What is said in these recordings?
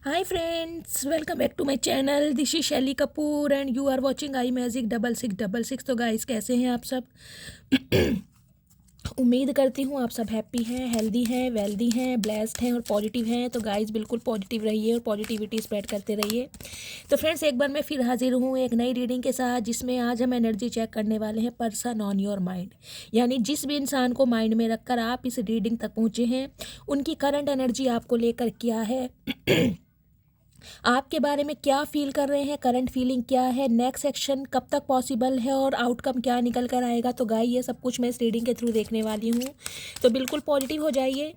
Hi friends, welcome back to my channel. This is Shelly Kapoor and you are watching I magic 6666। तो guys कैसे हैं आप सब? उम्मीद करती हूँ आप सब हैप्पी हैं, हेल्दी हैं, वेल्दी हैं, ब्लेस्ड हैं और पॉजिटिव हैं। तो गाइस बिल्कुल पॉजिटिव रहिए और पॉजिटिविटी स्प्रेड करते रहिए। तो फ्रेंड्स एक बार मैं फिर हाजिर हूँ एक नई रीडिंग के साथ, जिसमें आज हम एनर्जी चेक करने वाले हैं पर्सन ऑन योर माइंड। यानी जिस भी इंसान को माइंड में रखकर आप इस रीडिंग तक पहुँचे हैं, उनकी करंट एनर्जी आपको लेकर क्या है, आपके बारे में क्या फील कर रहे हैं, करंट फीलिंग क्या है, नेक्स्ट एक्शन कब तक पॉसिबल है और आउटकम क्या निकल कर आएगा। तो गाइस ये सब कुछ मैं इस रीडिंग के थ्रू देखने वाली हूँ। तो बिल्कुल पॉजिटिव हो जाइए,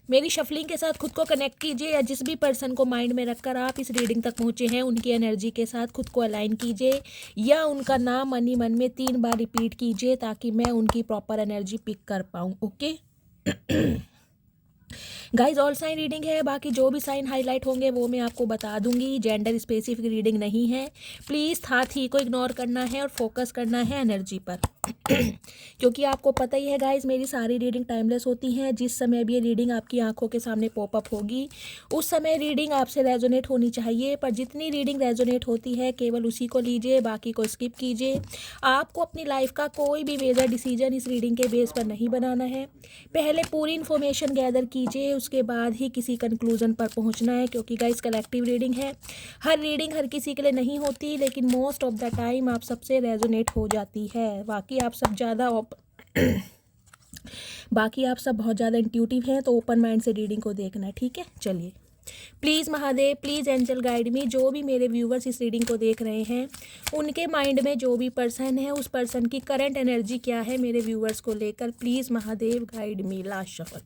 मेरी शफलिंग के साथ खुद को कनेक्ट कीजिए, या जिस भी पर्सन को माइंड में रखकर आप इस रीडिंग तक पहुँचे हैं उनकी एनर्जी के साथ खुद को अलाइन कीजिए, या उनका नाम मन ही मन में 3 बार रिपीट कीजिए ताकि मैं उनकी प्रॉपर एनर्जी पिक कर पाऊँ। Okay guys all sign reading है, बाकी जो भी साइन हाईलाइट होंगे वो मैं आपको बता दूंगी। जेंडर स्पेसिफिक रीडिंग नहीं है, प्लीज़ था थी को इग्नोर करना है और फोकस करना है एनर्जी पर। क्योंकि आपको पता ही है गाइज मेरी सारी रीडिंग टाइमलेस होती हैं। जिस समय भी ये रीडिंग आपकी आंखों के सामने पॉपअप होगी उस समय रीडिंग आपसे रेजोनेट होनी चाहिए, पर जितनी रीडिंग रेजोनेट होती है केवल उसी को लीजिए, बाकी को स्किप कीजिए। आपको अपनी लाइफ का कोई भी मेजर डिसीजन इस रीडिंग के बेस पर नहीं बनाना है। पहले पूरी इन्फॉर्मेशन गैदर कीजिए, उसके बाद ही किसी कंक्लूजन पर पहुंचना है। क्योंकि गाइस कलेक्टिव रीडिंग है, हर रीडिंग हर किसी के लिए नहीं होती, लेकिन मोस्ट ऑफ द टाइम आप सबसे रेजोनेट हो जाती है। बाकी आप सब बहुत ज़्यादा इंट्यूटिव हैं, तो ओपन माइंड से रीडिंग को देखना है, ठीक है। चलिए, please Mahadev, please angel guide me. जो भी मेरे व्यूवर्स इस रीडिंग को देख रहे हैं उनके माइंड में जो भी पर्सन है उस पर्सन की करंट एनर्जी क्या है मेरे व्यूवर्स को लेकर, please Mahadev guide me. Last shuffle.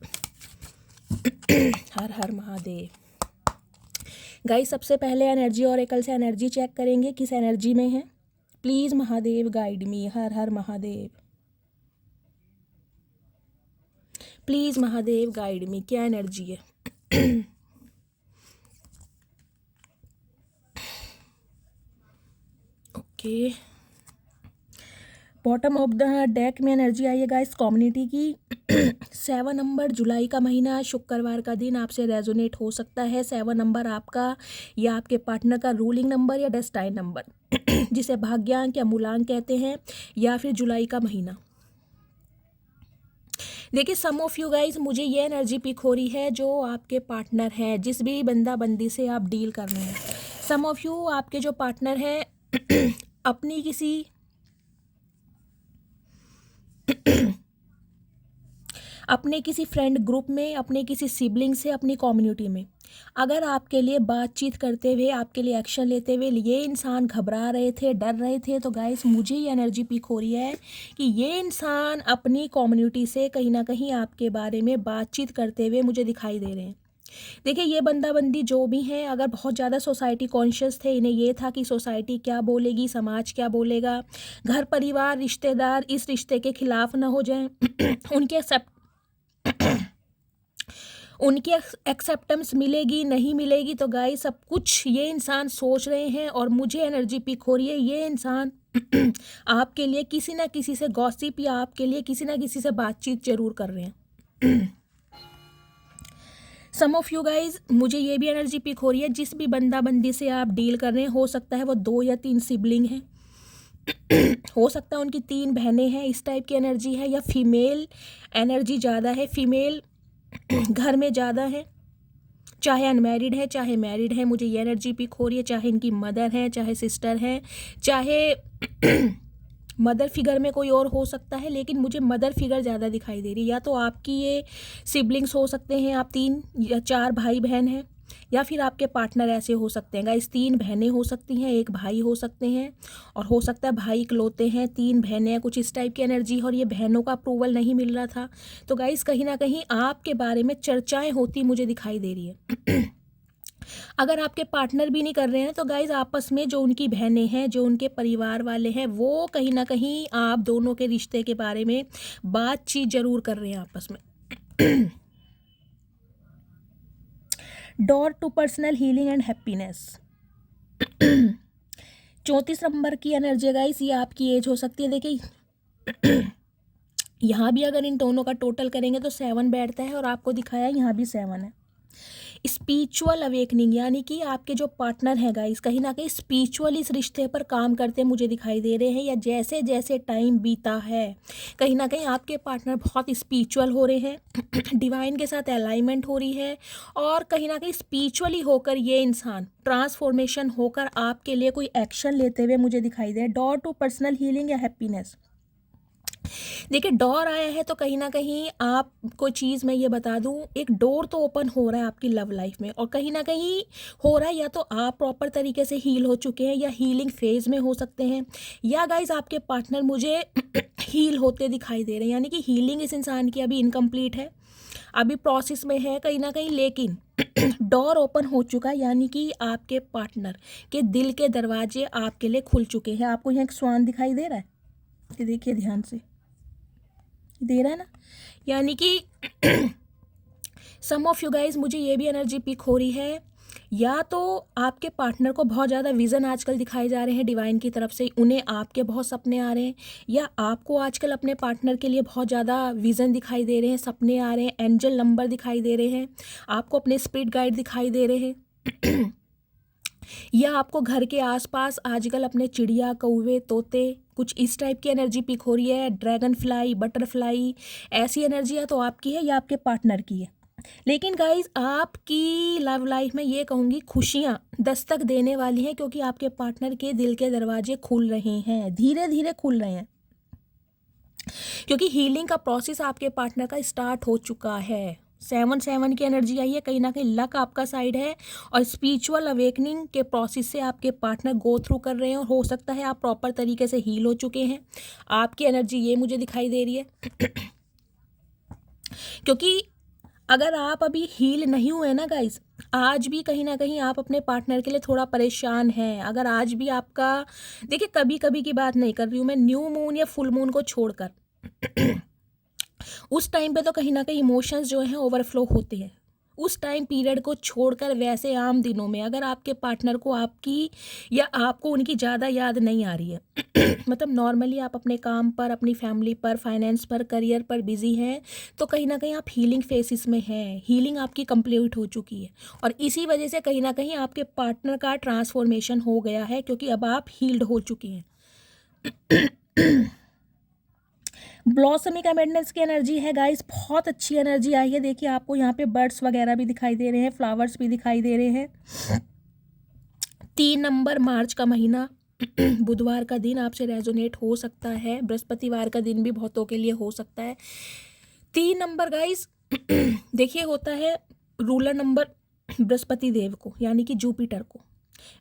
हर हर महादेव। गाइस सबसे पहले एनर्जी ऑरेकल से एनर्जी चेक करेंगे किस एनर्जी में है। प्लीज़ महादेव गाइड मी। हर हर महादेव। प्लीज़ महादेव गाइड मी, क्या एनर्जी है। Okay, bottom of the deck में एनर्जी आई है गाइस कम्युनिटी की। 7 नंबर, जुलाई का महीना, शुक्रवार का दिन आपसे रेजोनेट हो सकता है। 7 नंबर आपका या आपके पार्टनर का रूलिंग नंबर या डेस्टाइन नंबर जिसे भाग्यांक या मूलांक कहते हैं, या फिर जुलाई का महीना। देखिए सम ऑफ यू गाइज, मुझे ये एनर्जी पिक हो रही है जो आपके पार्टनर हैं, जिस भी बंदा बंदी से आप डील कर रहे हैं। सम ऑफ यू आपके जो पार्टनर हैं अपनी किसी फ्रेंड ग्रुप में, अपने किसी सिबलिंग से, अपनी कम्युनिटी में अगर आपके लिए बातचीत करते हुए, आपके लिए एक्शन लेते हुए ये इंसान घबरा रहे थे, डर रहे थे, तो गाइस मुझे ये एनर्जी पिक हो रही है कि ये इंसान अपनी कम्युनिटी से कहीं ना कहीं आपके बारे में बातचीत करते हुए मुझे दिखाई दे रहे हैं। देखिए ये बंदा बंदी जो भी हैं, अगर बहुत ज़्यादा सोसाइटी कॉन्शियस थे, इन्हें ये था कि सोसाइटी क्या बोलेगी, समाज क्या बोलेगा, घर परिवार रिश्तेदार इस रिश्ते के खिलाफ ना हो जाएं, उनकी एक्सेप्टेंस मिलेगी नहीं मिलेगी। तो गाइस सब कुछ ये इंसान सोच रहे हैं, और मुझे एनर्जी पिक हो रही है ये इंसान आपके लिए किसी ना किसी से गॉसिप या आपके लिए किसी ना किसी से बातचीत जरूर कर रहे हैं। सम ऑफ यू गाइज, मुझे ये भी एनर्जी पिक हो रही है जिस भी बंदा बंदी से आप डील कर रहे हैं, हो सकता है वो 2 या 3 सिबलिंग हैं, हो सकता है उनकी 3 बहनें हैं, इस टाइप की एनर्जी है, या फीमेल एनर्जी ज़्यादा है, फीमेल घर में ज़्यादा है, चाहे अनमैरिड है चाहे मैरिड है, मुझे ये एनर्जी पिक हो रही है। चाहे इनकी मदर है, चाहे सिस्टर है, चाहे मदर फिगर में कोई और हो सकता है, लेकिन मुझे मदर फिगर ज़्यादा दिखाई दे रही है। या तो आपकी ये सिबलिंग्स हो सकते हैं, आप 3 या 4 भाई बहन हैं, या फिर आपके पार्टनर ऐसे हो सकते हैं गाइस। 3 बहनें हो सकती हैं, 1 भाई हो सकते हैं, और हो सकता है भाई इकलौते हैं, 3 बहनें हैं, कुछ इस टाइप की एनर्जी। और ये बहनों का अप्रूवल नहीं मिल रहा था, तो गाइस कहीं ना कहीं आपके बारे में चर्चाएं होती मुझे दिखाई दे रही है। अगर आपके पार्टनर भी नहीं कर रहे हैं तो गाइज आपस में जो उनकी बहनें हैं, जो उनके परिवार वाले हैं, वो कहीं ना कहीं आप दोनों के रिश्ते के बारे में बातचीत जरूर कर रहे हैं आपस में। Door to personal healing and happiness. 34 number की एनर्जी गाइस, ये आपकी एज हो सकती है। देखिए यहाँ भी अगर इन दोनों का टोटल करेंगे तो 7 बैठता है, और आपको दिखाया यहाँ भी 7 है। स्पिरिचुअल अवेकनिंग, यानी कि आपके जो पार्टनर हैं गाइस कहीं ना कहीं स्पिरिचुअल इस रिश्ते पर काम करते मुझे दिखाई दे रहे हैं, या जैसे जैसे टाइम बीता है कहीं ना कहीं आपके पार्टनर बहुत स्पिरिचुअल हो रहे हैं डिवाइन के साथ अलाइनमेंट हो रही है, और कहीं ना कहीं स्पिरिचुअली होकर ये इंसान ट्रांसफॉर्मेशन होकर आपके लिए कोई एक्शन लेते हुए मुझे दिखाई दे। डोर टू पर्सनल हीलिंग या हैप्पीनेस, देखिए डोर आया है तो कहीं ना कहीं आपको चीज़ मैं ये बता दूं, एक डोर तो ओपन हो रहा है आपकी लव लाइफ में, और कहीं ना कहीं हो रहा है या तो आप प्रॉपर तरीके से हील हो चुके हैं या हीलिंग फेज में हो सकते हैं, या गाइज आपके पार्टनर मुझे हील होते दिखाई दे रहे हैं, यानी कि हीलिंग इस इंसान की अभी इनकम्प्लीट है, अभी प्रोसेस में है कहीं ना कहीं, लेकिन डोर ओपन हो चुका है, यानी कि आपके पार्टनर के दिल के दरवाजे आपके लिए खुल चुके हैं। आपको यहाँ एक स्वान दिखाई दे रहा है, ये देखिए ध्यान से, दे रहा है ना, यानी कि सम ऑफ यू गाइज मुझे ये भी एनर्जी पिक हो रही है, या तो आपके पार्टनर को बहुत ज़्यादा विज़न आजकल दिखाए जा रहे हैं डिवाइन की तरफ से, उन्हें आपके बहुत सपने आ रहे हैं, या आपको आजकल अपने पार्टनर के लिए बहुत ज़्यादा विज़न दिखाई दे रहे हैं, सपने आ रहे हैं, एंजल नंबर दिखाई दे रहे हैं, आपको अपने स्पिरिट गाइड दिखाई दे रहे हैं या आपको घर के आसपास आजकल अपने चिड़िया, कौवे, तोते, कुछ इस टाइप की एनर्जी पिक हो रही है, ड्रैगन फ्लाई, बटरफ्लाई, ऐसी एनर्जी या तो आपकी है या आपके पार्टनर की है। लेकिन गाइज आपकी लव लाइफ में ये कहूँगी खुशियाँ दस्तक देने वाली हैं, क्योंकि आपके पार्टनर के दिल के दरवाजे खुल रहे हैं, धीरे धीरे खुल रहे हैं, क्योंकि हीलिंग का प्रोसेस आपके पार्टनर का स्टार्ट हो चुका है। 7-7 की एनर्जी आई है, कहीं ना कहीं लक आपका साइड है, और स्पिरिचुअल अवेकनिंग के प्रोसेस से आपके पार्टनर गो थ्रू कर रहे हैं, और हो सकता है आप प्रॉपर तरीके से हील हो चुके हैं। आपकी एनर्जी ये मुझे दिखाई दे रही है क्योंकि अगर आप अभी हील नहीं हुए ना गाइस, आज भी कहीं ना कहीं आप अपने पार्टनर के लिए थोड़ा परेशान हैं, अगर आज भी आपका, देखिए कभी कभी की बात नहीं कर रही हूँ मैं, न्यू मून या फुल मून को छोड़कर उस टाइम पे तो कहीं ना कहीं इमोशंस जो हैं ओवरफ्लो होते हैं, उस टाइम पीरियड को छोड़कर वैसे आम दिनों में अगर आपके पार्टनर को आपकी या आपको उनकी ज़्यादा याद नहीं आ रही है मतलब नॉर्मली आप अपने काम पर, अपनी फैमिली पर, फाइनेंस पर, करियर पर बिजी हैं, तो कहीं ना कहीं आप हीलिंग फेसिस में हैं, हीलिंग आपकी कंप्लीट हो चुकी है, और इसी वजह से कहीं ना कहीं आपके पार्टनर का ट्रांसफॉर्मेशन हो गया है, क्योंकि अब आप हील्ड हो चुकी हैं ब्लॉसमिंग अबेंडेंस की एनर्जी है गाइस, बहुत अच्छी एनर्जी आई है। देखिए आपको यहाँ पे बर्ड्स वगैरह भी दिखाई दे रहे हैं, फ्लावर्स भी दिखाई दे रहे हैं। 3 नंबर मार्च का महीना बुधवार का दिन आपसे रेजोनेट हो सकता है, बृहस्पतिवार का दिन भी बहुतों के लिए हो सकता है। 3 नंबर गाइस देखिए होता है रूलर नंबर बृहस्पति देव को, यानी कि जुपिटर को।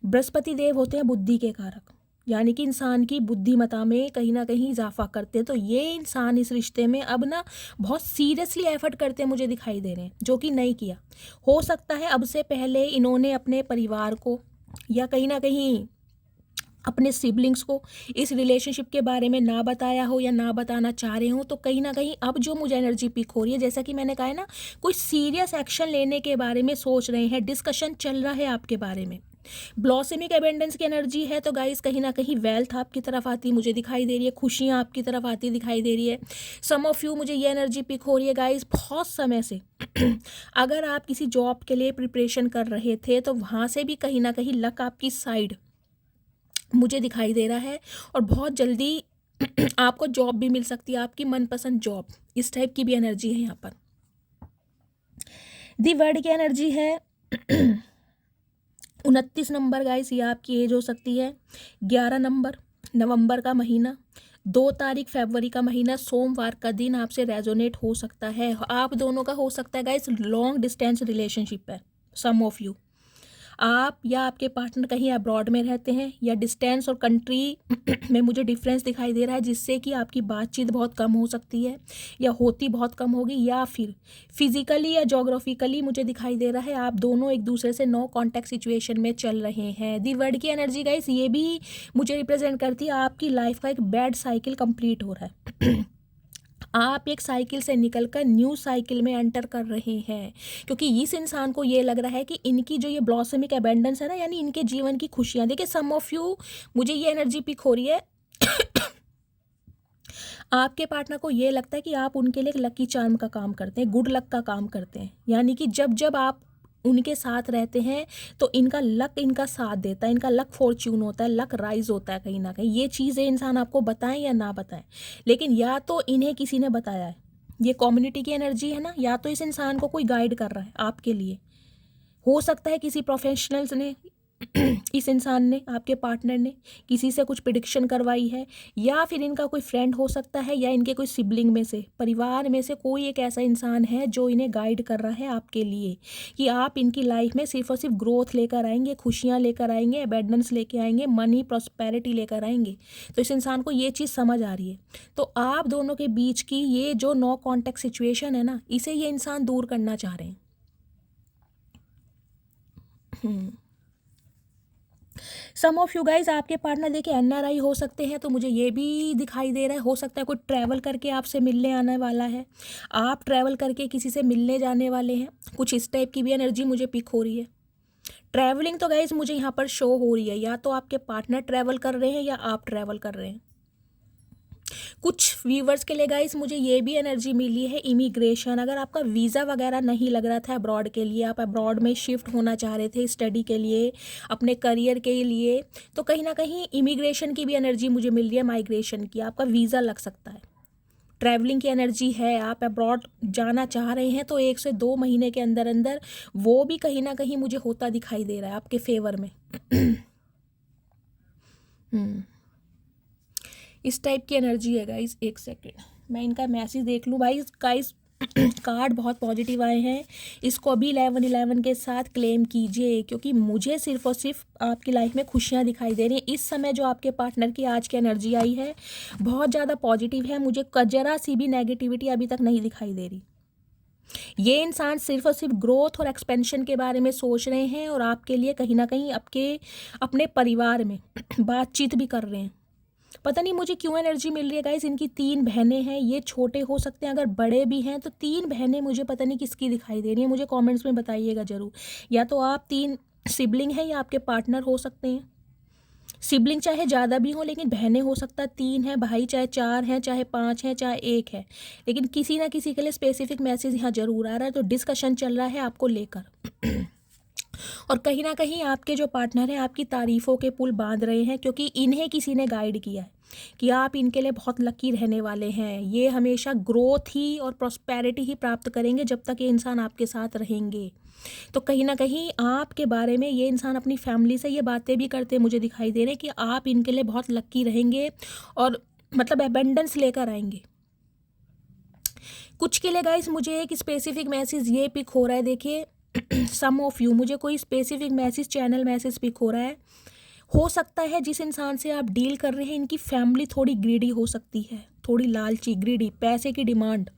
बृहस्पति देव होते हैं बुद्धि के कारक, यानी कि इंसान की बुद्धिमत्ता में कहीं ना कहीं इजाफा करते हैं, तो ये इंसान इस रिश्ते में अब ना बहुत सीरियसली एफर्ट करते मुझे दिखाई दे रहे हैं, जो कि नहीं किया। हो सकता है अब से पहले इन्होंने अपने परिवार को या कहीं ना कहीं अपने सिबलिंग्स को इस रिलेशनशिप के बारे में ना बताया हो या ना बताना चाह रहे हो, तो कहीं ना कहीं अब जो मुझे एनर्जी पिक हो रही है, जैसा कि मैंने कहा है ना, कोई सीरियस एक्शन लेने के बारे में सोच रहे हैं, डिस्कशन चल रहा है आपके बारे में। ब्लॉसमिंग एबेंडेंस की एनर्जी है, तो गाइस कहीं ना कहीं वेल्थ आपकी तरफ आती मुझे दिखाई दे रही है, खुशियाँ आपकी तरफ आती दिखाई दे रही है। सम ऑफ यू मुझे ये एनर्जी पिक हो रही है गाइस बहुत समय से अगर आप किसी जॉब के लिए प्रिपरेशन कर रहे थे, तो वहाँ से भी कहीं ना कहीं लक आपकी साइड मुझे दिखाई दे रहा है, और बहुत जल्दी आपको जॉब भी मिल सकती है, आपकी मनपसंद जॉब, इस टाइप की भी एनर्जी है यहाँ पर। दी वर्ड की एनर्जी है 29 नंबर गाइस, ये आपकी एज हो सकती है। 11 नंबर नवंबर का महीना, 2 तारीख फरवरी का महीना, सोमवार का दिन आपसे रेजोनेट हो सकता है। आप दोनों का हो सकता है गाइस लॉन्ग डिस्टेंस रिलेशनशिप है। सम ऑफ यू, आप या आपके पार्टनर कहीं अब्रॉड में रहते हैं, या डिस्टेंस और कंट्री में मुझे डिफरेंस दिखाई दे रहा है, जिससे कि आपकी बातचीत बहुत कम हो सकती है या होती बहुत कम होगी, या फिर फिजिकली या जोग्राफिकली मुझे दिखाई दे रहा है आप दोनों एक दूसरे से नो कॉन्टैक्ट सिचुएशन में चल रहे हैं। दी वर्ड की एनर्जी गाइस ये भी मुझे रिप्रेजेंट करती है आपकी लाइफ का एक बैड साइकिल कंप्लीट हो रहा है आप एक साइकिल से निकलकर न्यू साइकिल में एंटर कर रहे हैं, क्योंकि इस इंसान को ये लग रहा है कि इनकी जो ये ब्लॉसमिक अबेंडेंस है ना, यानी इनके जीवन की खुशियाँ, देखिए सम ऑफ यू मुझे ये एनर्जी पिक हो रही है आपके पार्टनर को ये लगता है कि आप उनके लिए एक लकी चार्म का काम करते हैं, गुड लक का काम करते हैं, यानी कि जब जब आप उनके साथ रहते हैं तो इनका लक इनका साथ देता है, इनका लक फॉर्च्यून होता है, लक राइज होता है कहीं ना कहीं। ये चीज़ें इंसान आपको बताएं या ना बताएं, लेकिन या तो इन्हें किसी ने बताया है, ये कम्युनिटी की एनर्जी है ना, या तो इस इंसान को कोई गाइड कर रहा है आपके लिए। हो सकता है किसी प्रोफेशनल्स ने इस इंसान ने, आपके पार्टनर ने किसी से कुछ प्रिडिक्शन करवाई है, या फिर इनका कोई फ्रेंड हो सकता है, या इनके कोई सिबलिंग में से, परिवार में से कोई एक ऐसा इंसान है जो इन्हें गाइड कर रहा है आपके लिए कि आप इनकी लाइफ में सिर्फ और सिर्फ ग्रोथ लेकर आएंगे, खुशियाँ लेकर आएंगे, अबेंडेंस लेके आएंगे, मनी प्रॉस्पेरिटी लेकर आएंगे। तो इस इंसान को ये चीज़ समझ आ रही है। तो आप दोनों के बीच की ये जो नो कॉन्टैक्ट सिचुएशन है ना, इसे ये इंसान दूर करना चाह रहे हैं। सम ऑफ यू गाइज, आपके पार्टनर देखिए एनआरआई हो सकते हैं, तो मुझे ये भी दिखाई दे रहा है, हो सकता है कोई ट्रैवल करके आपसे मिलने आने वाला है, आप ट्रैवल करके किसी से मिलने जाने वाले हैं, कुछ इस टाइप की भी एनर्जी मुझे पिक हो रही है। ट्रैवलिंग तो गाइज मुझे यहाँ पर शो हो रही है, या तो आपके पार्टनर ट्रैवल कर रहे हैं या आप ट्रैवल कर रहे हैं। कुछ व्यूवर्स के लिए गाइस मुझे ये भी एनर्जी मिली है इमिग्रेशन। अगर आपका वीज़ा वगैरह नहीं लग रहा था अब्रॉड के लिए, आप अब्रॉड में शिफ्ट होना चाह रहे थे स्टडी के लिए, अपने करियर के लिए, तो कहीं ना कहीं इमिग्रेशन की भी एनर्जी मुझे मिल रही है, माइग्रेशन की। आपका वीज़ा लग सकता है, ट्रैवलिंग की एनर्जी है, आप अब्रॉड जाना चाह रहे हैं, तो 1 से 2 महीने के अंदर अंदर वो भी कहीं ना कहीं मुझे होता दिखाई दे रहा है आपके फेवर में। इस टाइप की एनर्जी है गाइस। एक सेकेंड मैं इनका मैसेज देख लूँ भाई। गाइस कार्ड बहुत पॉजिटिव आए हैं, इसको अभी 11-11 के साथ क्लेम कीजिए, क्योंकि मुझे सिर्फ और सिर्फ आपकी लाइफ में खुशियाँ दिखाई दे रही हैं। इस समय जो आपके पार्टनर की आज की एनर्जी आई है बहुत ज़्यादा पॉजिटिव है, मुझे जरा सी भी नेगेटिविटी अभी तक नहीं दिखाई दे रही। ये इंसान सिर्फ और सिर्फ ग्रोथ और एक्सपेंशन के बारे में सोच रहे हैं, और आपके लिए कहीं ना कहीं अपने परिवार में बातचीत भी कर रहे हैं। पता नहीं मुझे क्यों एनर्जी मिल रही है गाइस, इनकी 3 बहनें हैं, ये छोटे हो सकते हैं, अगर बड़े भी हैं तो 3 बहनें मुझे पता नहीं किसकी दिखाई दे रही हैं। मुझे कमेंट्स में बताइएगा ज़रूर, या तो आप 3 सिबलिंग हैं या आपके पार्टनर हो सकते हैं। सिबलिंग चाहे ज़्यादा भी हो, लेकिन बहनें हो सकता है 3 हैं, भाई चाहे 4 हैं, चाहे 5 हैं, चाहे 1 है, लेकिन किसी ना किसी के लिए स्पेसिफिक मैसेज यहाँ ज़रूर आ रहा है। तो डिस्कशन चल रहा है आपको लेकर और कहीं ना कहीं आपके जो पार्टनर हैं आपकी तारीफ़ों के पुल बांध रहे हैं, क्योंकि इन्हें किसी ने गाइड किया है कि आप इनके लिए बहुत लकी रहने वाले हैं। ये हमेशा ग्रोथ ही और प्रॉस्पेरिटी ही प्राप्त करेंगे जब तक ये इंसान आपके साथ रहेंगे। तो कहीं ना कहीं आपके बारे में ये इंसान अपनी फैमिली से ये बातें भी करते मुझे दिखाई दे रहे हैं कि आप इनके लिए बहुत लकी रहेंगे और मतलब एबेंडेंस लेकर आएंगे। कुछ के लिए गाइस मुझे एक स्पेसिफिक मैसेज ये पिक हो रहा है, देखिए सम ऑफ यू, मुझे कोई specific message, channel message pick हो रहा है। हो सकता है जिस इंसान से आप डील कर रहे हैं इनकी फैमिली थोड़ी ग्रीडी हो सकती है, थोड़ी लालची, ग्रीडी, पैसे की डिमांड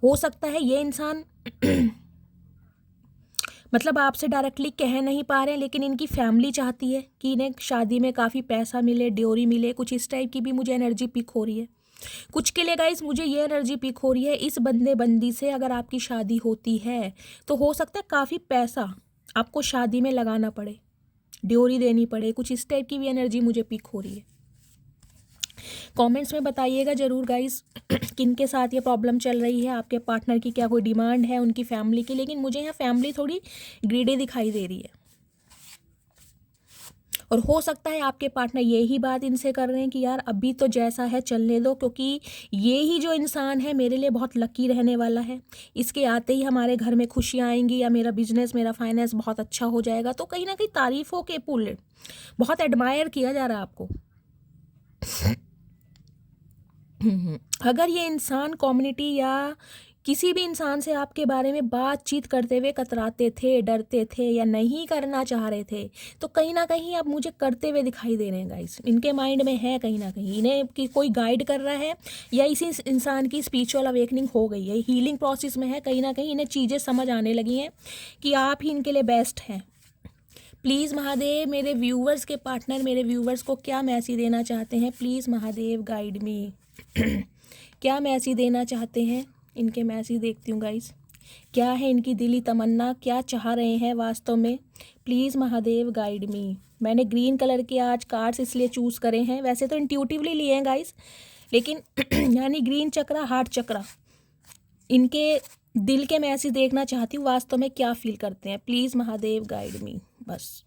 हो सकता है। ये इंसान मतलब आपसे डायरेक्टली कह नहीं पा रहे हैं, लेकिन इनकी फैमिली चाहती है कि इन्हें शादी में काफ़ी पैसा मिले, ड्योरी मिले, कुछ इस टाइप की भी मुझे एनर्जी पिक हो रही है। कुछ के लिए गाइस मुझे ये एनर्जी पिक हो रही है, इस बंदे बंदी से अगर आपकी शादी होती है तो हो सकता है काफ़ी पैसा आपको शादी में लगाना पड़े, ड्योरी देनी पड़े, कुछ इस टाइप की भी एनर्जी मुझे पिक हो रही है। कमेंट्स में बताइएगा ज़रूर गाइस किन के साथ ये प्रॉब्लम चल रही है, आपके पार्टनर की क्या कोई डिमांड है उनकी फैमिली की, लेकिन मुझे यहाँ फैमिली थोड़ी ग्रीडी दिखाई दे रही है। और हो सकता है आपके पार्टनर यही बात इनसे कर रहे हैं कि यार अभी तो जैसा है चलने दो, क्योंकि ये ही जो इंसान है मेरे लिए बहुत लकी रहने वाला है, इसके आते ही हमारे घर में खुशियाँ आएंगी, या मेरा बिजनेस, मेरा फाइनेंस बहुत अच्छा हो जाएगा। तो कहीं ना कहीं तारीफ़ों के पुल, बहुत एडमायर किया जा रहा है आपको। अगर ये इंसान कम्युनिटी या किसी भी इंसान से आपके बारे में बातचीत करते हुए कतराते थे, डरते थे या नहीं करना चाह रहे थे, तो कहीं ना कहीं अब मुझे करते हुए दिखाई दे रहे हैं गाइस। इनके माइंड में है कहीं ना कहीं इन्हें कि कोई गाइड कर रहा है, या इसी इंसान की स्पिरिचुअल अवेकनिंग हो गई है, हीलिंग प्रोसेस में है, कहीं ना कहीं इन्हें चीज़ें समझ आने लगी हैं कि आप ही इनके लिए बेस्ट हैं। प्लीज़ महादेव, मेरे व्यूवर्स के पार्टनर मेरे व्यूवर्स को क्या मैसेज देना चाहते हैं, प्लीज़ महादेव गाइड मी क्या मैसेज देना चाहते हैं, इनके मैसेज देखती हूँ गाइस। क्या है इनकी दिली तमन्ना, क्या चाह रहे हैं वास्तव में, प्लीज़ महादेव गाइड मी। मैंने ग्रीन कलर के आज कार्ड्स इसलिए चूज़ करे हैं, वैसे तो इंट्यूटिवली लिए हैं गाइस, लेकिन यानी ग्रीन चक्रा, हार्ट चक्रा, इनके दिल के मैसेज देखना चाहती हूँ, वास्तव में क्या फील करते हैं, प्लीज़ महादेव गाइड मी। बस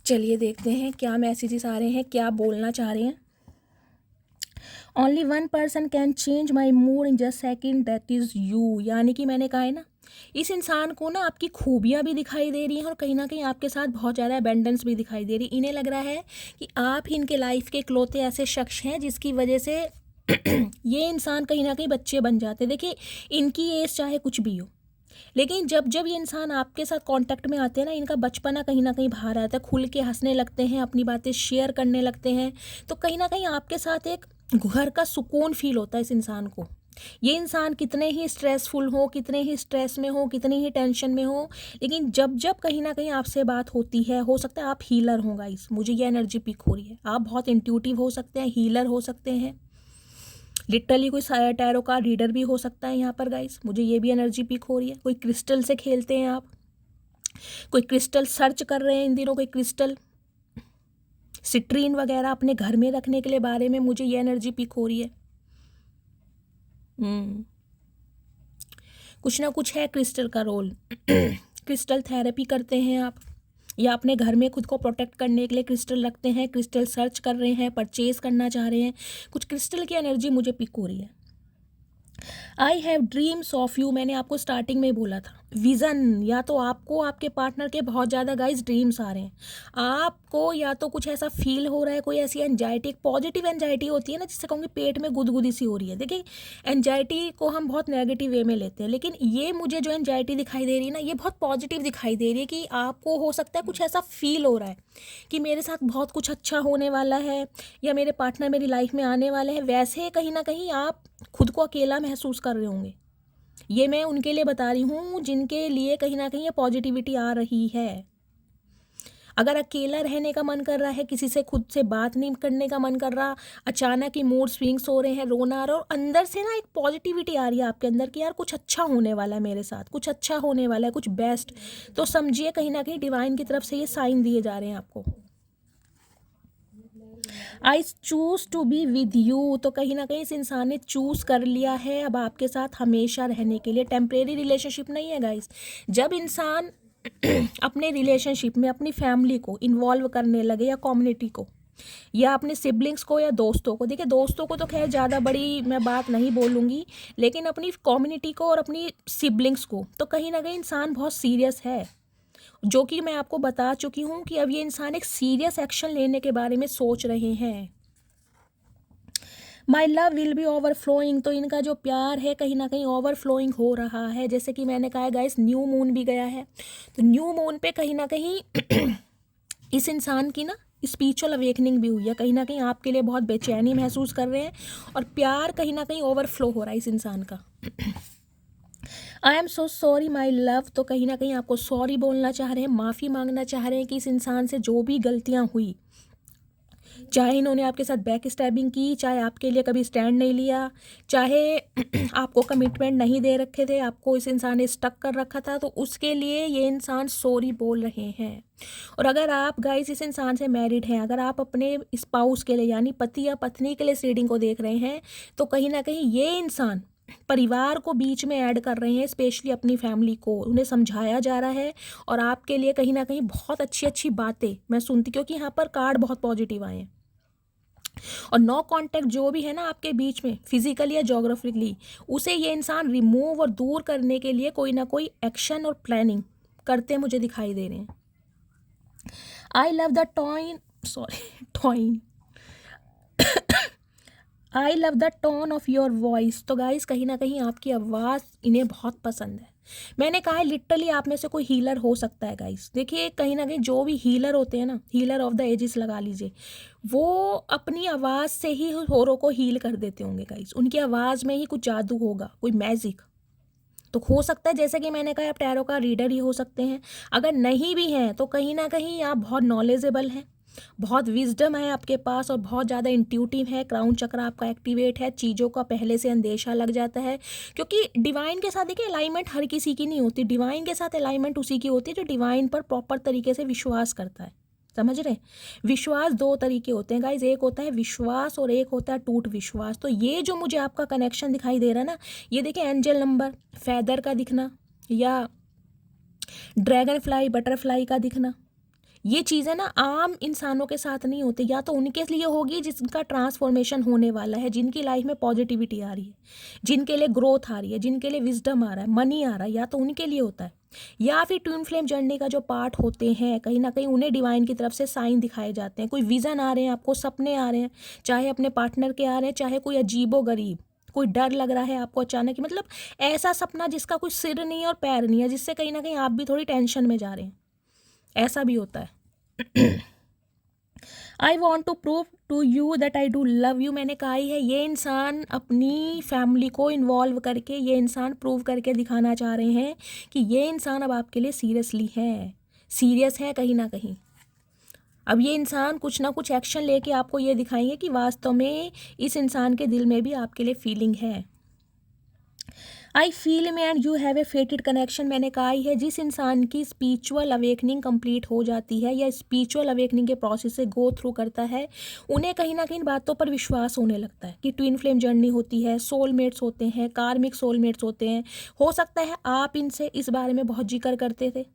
चलिए देखते हैं क्या मैसेजेस आ रहे हैं, क्या बोलना चाह रहे हैं। Only one person can change my mood in just second, that is you. यानी कि मैंने कहा है ना, इस इंसान को ना आपकी खूबियाँ भी दिखाई दे रही हैं और कहीं ना कहीं आपके साथ बहुत ज़्यादा अबेंडेंस भी दिखाई दे रही। इन्हें लग रहा है कि आप ही इनके लाइफ के इकलौते ऐसे शख्स हैं जिसकी वजह से ये इंसान कहीं ना कहीं बच्चे बन जाते। देखिए, इनकी एज चाहे कुछ भी हो, लेकिन जब जब ये इंसान आपके साथ कांटेक्ट में आते हैं ना, इनका बचपना कहीं ना कहीं बाहर आता है, खुल के हंसने लगते हैं, अपनी बातें शेयर करने लगते हैं। तो कहीं ना कहीं आपके साथ एक घर का सुकून फील होता है इस इंसान को। ये इंसान कितने ही स्ट्रेसफुल हो, कितने ही स्ट्रेस में हो, कितनी ही टेंशन में हो, लेकिन जब जब कहीं ना कहीं आपसे बात होती है, हो सकता है आप हीलर हो गाइस, मुझे ये एनर्जी पिक हो रही है। आप बहुत इंट्यूटिव हो सकते हैं, हीलर हो सकते हैं, लिटरली कोई टैरो का रीडर भी हो सकता है यहाँ पर गाइस, मुझे ये भी एनर्जी पिक हो रही है। कोई क्रिस्टल से खेलते हैं आप, कोई क्रिस्टल सर्च कर रहे हैं इन दिनों, कोई क्रिस्टल सिट्रीन वगैरह अपने घर में रखने के लिए बारे में मुझे ये एनर्जी पिक हो रही है। कुछ ना कुछ है क्रिस्टल का रोल। क्रिस्टल थेरेपी करते हैं आप, या अपने घर में खुद को प्रोटेक्ट करने के लिए क्रिस्टल रखते हैं, क्रिस्टल सर्च कर रहे हैं, परचेज करना चाह रहे हैं। कुछ क्रिस्टल की एनर्जी मुझे पिक हो रही है। I have dreams of you, मैंने आपको स्टार्टिंग में बोला था, विज़न। या तो आपको आपके पार्टनर के बहुत ज़्यादा गाइस ड्रीम्स आ रहे हैं, आपको या तो कुछ ऐसा फील हो रहा है, कोई ऐसी एनजाइटी, एक पॉजिटिव एनजाइटी होती है ना, जिससे कहूँगी पेट में गुदगुदी सी हो रही है। देखिए, एनजाइटी को हम बहुत नेगेटिव वे में लेते हैं, लेकिन ये मुझे जो एनजाइटी दिखाई दे रही है ना, ये बहुत पॉजिटिव दिखाई दे रही है कि आपको हो सकता है कुछ ऐसा फील हो रहा है कि मेरे साथ बहुत कुछ अच्छा होने वाला है, या मेरे पार्टनर मेरी लाइफ में आने वाले हैं। वैसे कहीं ना कहीं आप खुद को अकेला महसूस कर रहे होंगे। ये मैं उनके लिए बता रही हूँ जिनके लिए कहीं ना कहीं ये पॉजिटिविटी आ रही है। अगर अकेला रहने का मन कर रहा है, किसी से खुद से बात नहीं करने का मन कर रहा, अचानक ही मूड स्विंग्स हो रहे हैं, रोना आ रहा है, और अंदर से ना एक पॉजिटिविटी आ रही है आपके अंदर कि यार कुछ अच्छा होने वाला है मेरे साथ, कुछ अच्छा होने वाला है, कुछ बेस्ट, तो समझिए कहीं ना कहीं डिवाइन की तरफ से ये साइन दिए जा रहे हैं आपको। I choose to be with you, तो कहीं ना कहीं इस इंसान ने चूज़ कर लिया है अब आपके साथ हमेशा रहने के लिए। टेम्परेरी रिलेशनशिप नहीं है गाइस। जब इंसान अपने रिलेशनशिप में अपनी फैमिली को इन्वॉल्व करने लगे, या कम्युनिटी को, या अपने सिबलिंग्स को, या दोस्तों को, देखिए दोस्तों को तो खैर ज़्यादा बड़ी मैं बात नहीं बोलूँगी, लेकिन अपनी कम्युनिटी को और अपनी सिबलिंग्स को, तो कहीं ना कहीं इंसान बहुत सीरियस है। जो कि मैं आपको बता चुकी हूँ कि अब ये इंसान एक सीरियस एक्शन लेने के बारे में सोच रहे हैं। My love will be overflowing, तो इनका जो प्यार है कहीं ना कहीं ओवरफ्लोइंग हो रहा है। जैसे कि मैंने कहा गाइस, न्यू मून भी गया है, तो न्यू मून पे कहीं ना कहीं इस इंसान की ना स्पिरिचुअल अवेकनिंग भी हुई है। कहीं ना कहीं आपके लिए बहुत बेचैनी महसूस कर रहे हैं, और प्यार कहीं ना कहीं ओवरफ्लो हो रहा है इस इंसान का। I am so sorry my love, तो कहीं ना कहीं आपको सॉरी बोलना चाह रहे हैं, माफ़ी मांगना चाह रहे हैं कि इस इंसान से जो भी गलतियां हुई, चाहे इन्होंने आपके साथ बैक स्टैबिंग की, चाहे आपके लिए कभी स्टैंड नहीं लिया, चाहे आपको कमिटमेंट नहीं दे रखे थे, आपको इस इंसान ने स्टक कर रखा था, तो उसके लिए ये इंसान सॉरी बोल रहे हैं। और अगर आप गाइस इस इंसान से मैरिड हैं, अगर आप अपने स्पाउस के लिए यानी पति या पत्नी के लिए इस रीडिंग को देख रहे हैं, तो कहीं ना कहीं ये इंसान परिवार को बीच में ऐड कर रहे हैं, स्पेशली अपनी फैमिली को उन्हें समझाया जा रहा है। और आपके लिए कहीं ना कहीं बहुत अच्छी अच्छी बातें मैं सुनती, क्योंकि यहाँ पर कार्ड बहुत पॉजिटिव आए हैं। और नो कांटेक्ट जो भी है ना आपके बीच में, फिजिकली या जोग्राफिकली, उसे ये इंसान रिमूव और दूर करने के लिए कोई ना कोई एक्शन और प्लानिंग करते मुझे दिखाई दे रहे हैं। I love the tone I love the tone of your voice, तो गाइस कहीं ना कहीं आपकी आवाज़ इन्हें बहुत पसंद है। मैंने कहा है लिटरली आप में से कोई हीलर हो सकता है गाइस। देखिए कहीं ना कहीं जो भी हीलर होते हैं ना, हीलर ऑफ द एजिस लगा लीजिए, वो अपनी आवाज़ से ही होरों को हील कर देते होंगे गाइस। उनकी आवाज़ में ही कुछ जादू होगा, कोई मैजिक। तो हो सकता है जैसे कि मैंने कहा आप टैरो का रीडर ही हो सकते हैं। अगर नहीं भी हैं तो कहीं ना कहीं आप बहुत नॉलेजेबल हैं, बहुत विजडम है आपके पास, और बहुत ज़्यादा इंट्यूटिव है। क्राउन चक्र आपका एक्टिवेट है, चीज़ों का पहले से अंदेशा लग जाता है। क्योंकि डिवाइन के साथ देखिए अलाइनमेंट हर किसी की नहीं होती, डिवाइन के साथ अलाइनमेंट उसी की होती है जो डिवाइन पर प्रॉपर तरीके से विश्वास करता है। समझ रहे हैं? विश्वास दो तरीके होते हैं गाइज, एक होता है विश्वास और एक होता है टूट विश्वास। तो ये जो मुझे आपका कनेक्शन दिखाई दे रहा है ना, ये देखिए एंजल नंबर, फैदर का दिखना या ड्रैगन फ्लाई, बटरफ्लाई का दिखना, ये चीज़ें ना आम इंसानों के साथ नहीं होती। या तो उनके लिए होगी जिनका ट्रांसफॉर्मेशन होने वाला है, जिनकी लाइफ में पॉजिटिविटी आ रही है, जिनके लिए ग्रोथ आ रही है, जिनके लिए विजडम आ रहा है, मनी आ रहा है, या तो उनके लिए होता है। या फिर ट्विन फ्लेम जर्नी का जो पार्ट होते हैं, कहीं ना कहीं उन्हें डिवाइन की तरफ से साइन दिखाए जाते हैं। कोई विज़न आ रहे हैं आपको, सपने आ रहे हैं, चाहे अपने पार्टनर के आ रहे हैं, चाहे कोई अजीबो गरीब, कोई डर लग रहा है आपको अचानक, मतलब ऐसा सपना जिसका कोई सिर नहीं है और पैर नहीं है, जिससे कहीं ना कहीं आप भी थोड़ी टेंशन में जा रहे हैं, ऐसा भी होता है। I want to prove to you that I do love you, मैंने कहा ही है। ये इंसान अपनी फैमिली को इन्वॉल्व करके, ये इंसान प्रूव करके दिखाना चाह रहे हैं कि ये इंसान अब आपके लिए सीरियसली है, सीरियस है कहीं ना कहीं। अब ये इंसान कुछ ना कुछ एक्शन लेके आपको ये दिखाएंगे कि वास्तव में इस इंसान के दिल में भी आपके लिए फीलिंग है। आई फील में and you have a फेटेड connection, मैंने कहा ही है। जिस इंसान की स्पिरिचुअल अवेकनिंग कंप्लीट हो जाती है या स्पिरिचुअल अवेकनिंग के प्रोसेस से गो थ्रू करता है, उन्हें कहीं ना कहीं बातों पर विश्वास होने लगता है कि ट्विन फ्लेम जर्नी होती है, सोलमेट्स होते हैं, कार्मिक सोलमेट्स होते हैं। हो सकता है आप इनसे इस बारे में बहुत जिक्र करते थे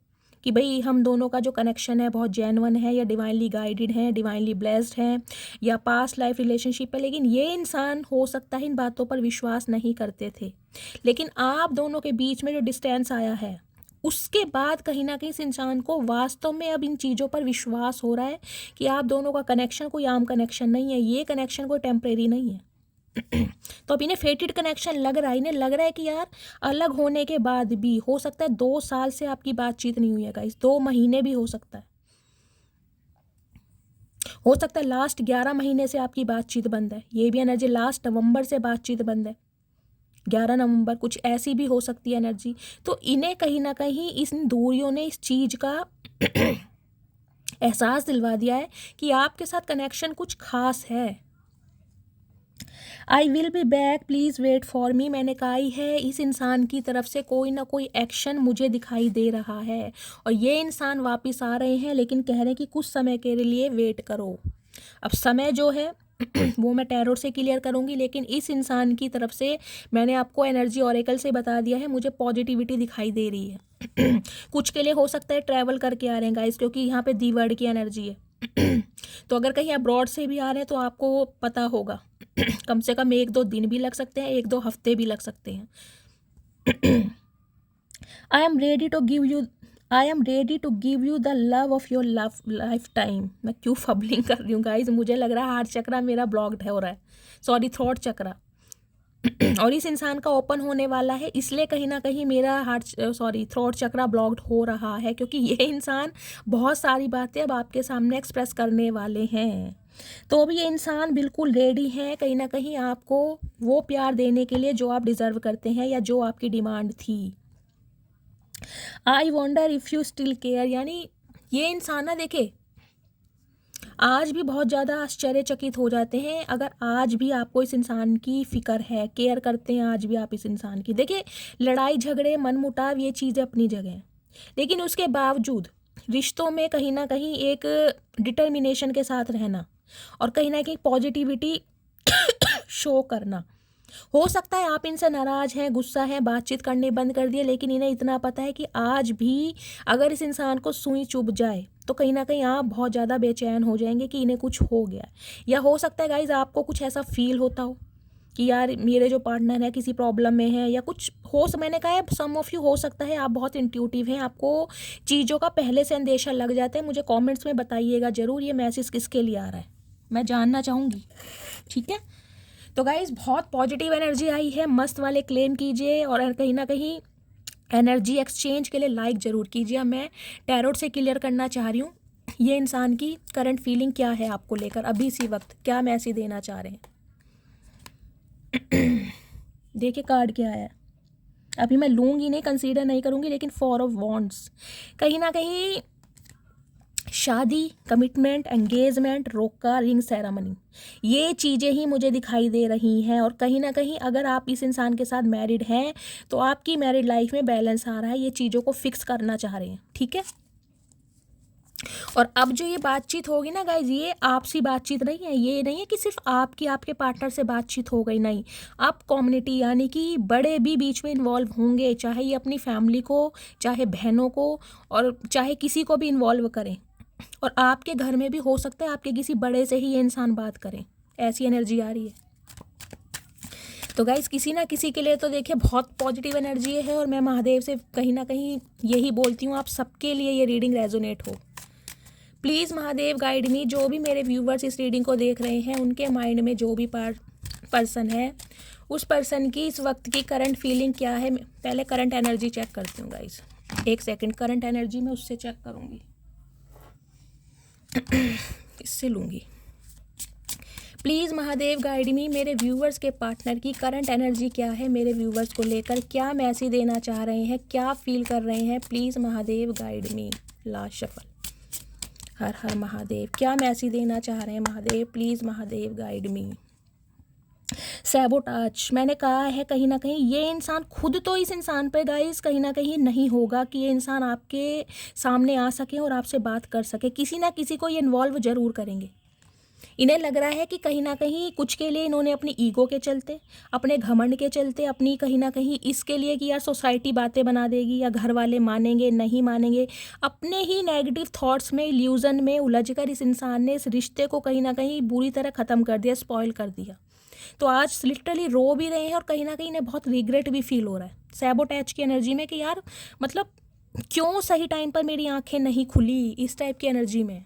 कि भाई हम दोनों का जो कनेक्शन है बहुत जेन्युइन है, या डिवाइनली गाइडेड है, डिवाइनली ब्लेस्ड है, या पास्ट लाइफ रिलेशनशिप है। लेकिन ये इंसान हो सकता है इन बातों पर विश्वास नहीं करते थे, लेकिन आप दोनों के बीच में जो डिस्टेंस आया है, उसके बाद कहीं ना कहीं इस इंसान को वास्तव में अब इन चीज़ों पर विश्वास हो रहा है कि आप दोनों का कनेक्शन कोई आम कनेक्शन नहीं है, ये कनेक्शन कोई टेम्परेरी नहीं है। तो अब इन्हें फेटेड कनेक्शन लग रहा है, इन्हें लग रहा है कि यार अलग होने के बाद भी हो सकता है 2 साल से आपकी बातचीत नहीं हुई है गाइस, 2 महीने भी हो सकता है, हो सकता है लास्ट 11 महीने से आपकी बातचीत बंद है। ये भी एनर्जी लास्ट नवंबर से बातचीत बंद है, 11 नवंबर, कुछ ऐसी भी हो सकती है एनर्जी। तो इन्हें कहीं ना कहीं इन दूरियों ने इस चीज़ का एहसास दिलवा दिया है कि आपके साथ कनेक्शन कुछ खास है। I will be back, please wait for me, मैंने कहा ही है। इस इंसान की तरफ से कोई ना कोई एक्शन मुझे दिखाई दे रहा है और ये इंसान वापस आ रहे हैं, लेकिन कह रहे हैं कि कुछ समय के लिए वेट करो। अब समय जो है वो मैं टैरोट से क्लियर करूंगी, लेकिन इस इंसान की तरफ से मैंने आपको एनर्जी ऑरेकल से बता दिया है, मुझे पॉजिटिविटी दिखाई दे रही है। कुछ के लिए हो सकता है ट्रैवल करके आ रहे हैं गाइस, क्योंकि यहाँ पे दी वर्ड की एनर्जी है। तो अगर कहीं अब्रॉड से भी आ रहे हैं तो आपको पता होगा कम से कम 1-2 दिन भी लग सकते हैं, 1-2 हफ्ते भी लग सकते हैं। I am ready to give you the love of your lifetime. मैं क्यों फबलिंग कर रही हूँ गाइज, मुझे लग रहा है हार्ट चक्रा मेरा ब्लॉक्ड हो रहा है, सॉरी थ्रोट चक्रा। और इस इंसान का ओपन होने वाला है, इसलिए कहीं ना कहीं मेरा थ्रोट चक्रा ब्लॉक्ड हो रहा है, क्योंकि ये इंसान बहुत सारी बातें अब आपके सामने एक्सप्रेस करने वाले हैं। तो अब ये इंसान बिल्कुल रेडी है कहीं ना कहीं आपको वो प्यार देने के लिए जो आप डिज़र्व करते हैं या जो आपकी डिमांड थी। I wonder if you still care, यानी ये इंसान ना देखे आज भी बहुत ज़्यादा आश्चर्यचकित हो जाते हैं अगर आज भी आपको इस इंसान की फ़िक्र है, केयर करते हैं आज भी आप इस इंसान की। देखिए लड़ाई झगड़े मनमुटाव ये चीज़ें अपनी जगह हैं, लेकिन उसके बावजूद रिश्तों में कहीं ना कहीं एक डिटर्मिनेशन के साथ रहना और कहीं ना कहीं पॉजिटिविटी शो करना। हो सकता है आप इनसे नाराज़ हैं, गुस्सा हैं, बातचीत करने बंद कर दिए, लेकिन इन्हें इतना पता है कि आज भी अगर इस इंसान को सुई चुभ जाए तो कहीं ना कहीं आप बहुत ज़्यादा बेचैन हो जाएंगे कि इन्हें कुछ हो गया। या हो सकता है गाइज आपको कुछ ऐसा फील होता हो कि यार मेरे जो पार्टनर है किसी प्रॉब्लम में है या कुछ हो। मैंने कहा है सम ऑफ यू हो सकता है आप बहुत इंट्यूटिव हैं, आपको चीज़ों का पहले से अंदेशा लग जाता है। मुझे कमेंट्स में बताइएगा ज़रूर ये मैसेज किसके लिए आ रहा है, मैं जानना चाहूँगी, ठीक है। तो गाइज़ बहुत पॉजिटिव एनर्जी आई है, मस्त वाले क्लेम कीजिए और कहीं ना कहीं एनर्जी एक्सचेंज के लिए लाइक ज़रूर कीजिए। मैं टैरोट से क्लियर करना चाह रही हूँ ये इंसान की करंट फीलिंग क्या है आपको लेकर, अभी इसी वक्त क्या मैसेज देना चाह रहे हैं। देखिए कार्ड क्या है, अभी मैं लूँगी नहीं, कंसीडर नहीं करूँगी, लेकिन 4 ऑफ वॉन्ड्स कहीं ना कहीं शादी, कमिटमेंट, एंगेजमेंट, रोका, रिंग सेरेमनी, ये चीज़ें ही मुझे दिखाई दे रही हैं। और कहीं ना कहीं अगर आप इस इंसान के साथ मैरिड हैं तो आपकी मैरिड लाइफ में बैलेंस आ रहा है, ये चीज़ों को फिक्स करना चाह रहे हैं, ठीक है। और अब जो ये बातचीत होगी ना गाइज, ये आपसी बातचीत नहीं है, ये नहीं है कि सिर्फ आपकी आपके पार्टनर से बातचीत हो गई, नहीं, अब कम्युनिटी यानी कि बड़े भी बीच में इन्वॉल्व होंगे, चाहे ये अपनी फैमिली को, चाहे बहनों को, और चाहे किसी को भी इन्वॉल्व करें। और आपके घर में भी हो सकता है आपके किसी बड़े से ही ये इंसान बात करें, ऐसी एनर्जी आ रही है। तो गाइज किसी ना किसी के लिए तो देखिए बहुत पॉजिटिव एनर्जी है, और मैं महादेव से कहीं ना कहीं यही बोलती हूँ आप सबके लिए ये रीडिंग रेजोनेट हो। प्लीज़ महादेव गाइड मी, जो भी मेरे व्यूवर्स इस रीडिंग को देख रहे हैं उनके माइंड में जो भी पर्सन है, उस पर्सन की इस वक्त की करंट फीलिंग क्या है। पहले करंट एनर्जी चेक करती हूँ गाइज, एक सेकंड, करंट एनर्जी मैं उससे चेक करूँगी, इससे लूँगी। प्लीज़ महादेव गाइड मी, मेरे व्यूवर्स के पार्टनर की करंट एनर्जी क्या है, मेरे व्यूवर्स को लेकर क्या मैसेज देना चाह रहे हैं, क्या फील कर रहे हैं, please Mahadev guide me. Last shuffle. हर हर महादेव, क्या मैसेज देना चाह रहे हैं Mahadev, please Mahadev guide me. Sabotage, मैंने कहा है कहीं ना कहीं ये इंसान खुद तो इस इंसान पे गाइस कहीं ना कहीं नहीं होगा कि ये इंसान आपके सामने आ सके और आपसे बात कर सके, किसी ना किसी को ये इन्वॉल्व ज़रूर करेंगे। इन्हें लग रहा है कि कहीं ना कहीं कुछ के लिए इन्होंने अपनी ईगो के चलते, अपने घमंड के चलते, अपनी कहीं ना कहीं इसके लिए कि यार सोसाइटी बातें बना देगी या घर वाले मानेंगे नहीं मानेंगे, अपने ही नेगेटिव थॉट्स में, इल्यूज़न में उलझकर इस इंसान ने इस रिश्ते को कहीं ना कहीं बुरी तरह ख़त्म कर दिया, स्पॉइल कर दिया। तो आज लिटरली रो भी रहे हैं और कहीं ना कहीं इन्हें बहुत रिग्रेट भी फील हो रहा है सैबोटैच की एनर्जी में कि यार मतलब क्यों सही टाइम पर मेरी आंखें नहीं खुली, इस टाइप की एनर्जी में।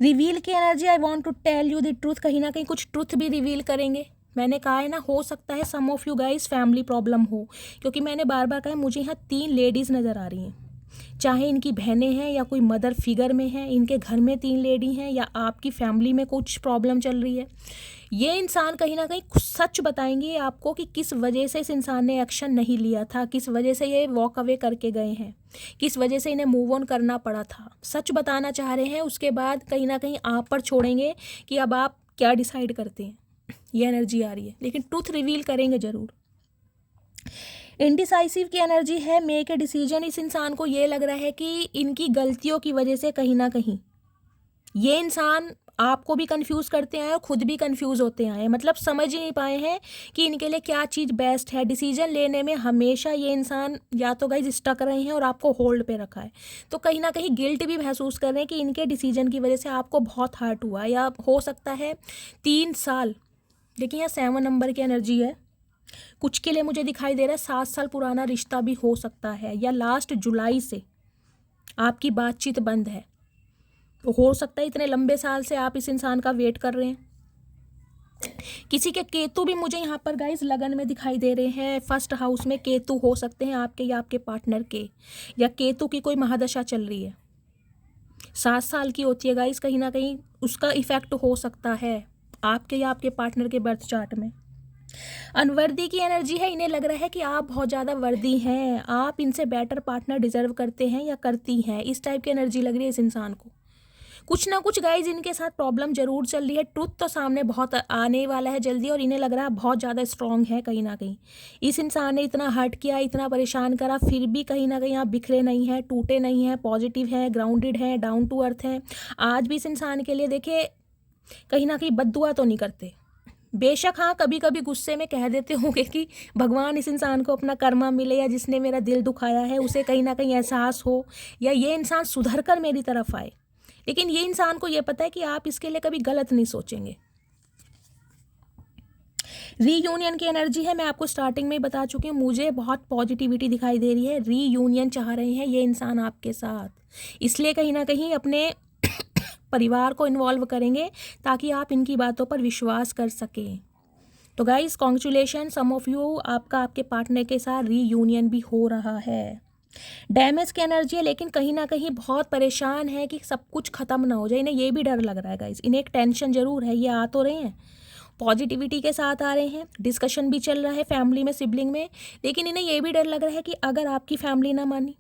रिवील की energy, I want to tell you the truth, कहीं ना कहीं कुछ ट्रूथ भी रिवील करेंगे। मैंने कहा है ना, हो सकता है some of you guys family problem हो, क्योंकि मैंने बार बार कहा है मुझे यहाँ 3 लेडीज़ नज़र आ रही हैं, चाहे इनकी बहनें हैं या कोई मदर फिगर में है, इनके घर में 3 लेडी हैं या आपकी फैमिली में कुछ प्रॉब्लम चल रही है। ये इंसान कहीं ना कहीं सच बताएंगे आपको कि किस वजह से इस इंसान ने एक्शन नहीं लिया था, किस वजह से ये वॉक अवे करके गए हैं, किस वजह से इन्हें मूव ऑन करना पड़ा था। सच बताना चाह रहे हैं, उसके बाद कहीं ना कहीं आप पर छोड़ेंगे कि अब आप क्या डिसाइड करते हैं। ये एनर्जी आ रही है, लेकिन ट्रूथ रिवील करेंगे ज़रूर। इनडिसाइसिव की एनर्जी है, मेक ए डिसीजन, इस इंसान को ये लग रहा है कि इनकी गलतियों की वजह से कहीं ना कहीं ये इंसान आपको भी कंफ्यूज करते आए और खुद भी कंफ्यूज होते आए, मतलब समझ ही नहीं पाए हैं कि इनके लिए क्या चीज़ बेस्ट है। डिसीजन लेने में हमेशा ये इंसान या तो गाइज स्टक रहे हैं और आपको होल्ड पे रखा है, तो कहीं ना कहीं गिल्ट भी महसूस कर रहे हैं कि इनके डिसीजन की वजह से आपको बहुत हर्ट हुआ, या हो सकता है 3 साल, देखिए यहाँ 7 नंबर की एनर्जी है, कुछ के लिए मुझे दिखाई दे रहा है 7 साल पुराना रिश्ता भी हो सकता है, या लास्ट जुलाई से आपकी बातचीत बंद है, तो हो सकता है इतने लंबे साल से आप इस इंसान का वेट कर रहे हैं। किसी के केतु भी मुझे यहाँ पर गाइस लगन में दिखाई दे रहे हैं, फर्स्ट हाउस में केतु हो सकते हैं आपके या आपके पार्टनर के, या केतु की कोई महादशा चल रही है, 7 साल की होती है गाइस, कहीं ना कहीं उसका इफेक्ट हो सकता है आपके या आपके पार्टनर के बर्थ चार्ट में। अनवर्दी की एनर्जी है, इन्हें लग रहा है कि आप बहुत ज़्यादा वर्दी हैं, आप इनसे बेटर पार्टनर डिजर्व करते हैं या करती हैं, इस टाइप की एनर्जी लग रही है इस इंसान को। कुछ ना कुछ गाइज इनके साथ प्रॉब्लम जरूर चल रही है, ट्रुथ तो सामने बहुत आने वाला है जल्दी, और इन्हें लग रहा है बहुत ज़्यादा स्ट्रांग है कहीं ना कहीं। इस इंसान ने इतना हर्ट किया, इतना परेशान करा, फिर भी कहीं ना कहीं आप बिखरे नहीं हैं, टूटे नहीं हैं, पॉजिटिव हैं, ग्राउंडेड हैं, डाउन टू अर्थ हैं। आज भी इस इंसान के लिए देखिए कहीं ना कहीं बद्दुआ तो नहीं करते, बेशक हाँ कभी कभी गुस्से में कह देते होंगे कि भगवान इस इंसान को अपना कर्मा मिले, या जिसने मेरा दिल दुखाया है उसे कहीं ना कहीं एहसास हो, या ये इंसान सुधर कर मेरी तरफ आए, लेकिन ये इंसान को ये पता है कि आप इसके लिए कभी गलत नहीं सोचेंगे। रीयूनियन की एनर्जी है, मैं आपको स्टार्टिंग में ही बता चुकी हूँ, मुझे बहुत पॉजिटिविटी दिखाई दे रही है, रीयूनियन चाह रहे हैं ये इंसान आपके साथ, इसलिए कहीं ना कहीं अपने परिवार को इन्वॉल्व करेंगे ताकि आप इनकी बातों पर विश्वास कर सकें। तो guys congratulation some of you, आपका आपके पार्टनर के साथ रीयूनियन भी हो रहा है। डैमेज की एनर्जी है, लेकिन कहीं ना कहीं बहुत परेशान है कि सब कुछ ख़त्म ना हो जाए, इन्हें ये भी डर लग रहा है गाइस, इन्हें एक टेंशन ज़रूर है। ये आ तो रहे हैं पॉजिटिविटी के साथ आ रहे हैं, डिस्कशन भी चल रहा है फैमिली में, सिबलिंग में, लेकिन इन्हें ये भी डर लग रहा है कि अगर आपकी फैमिली ना मानी,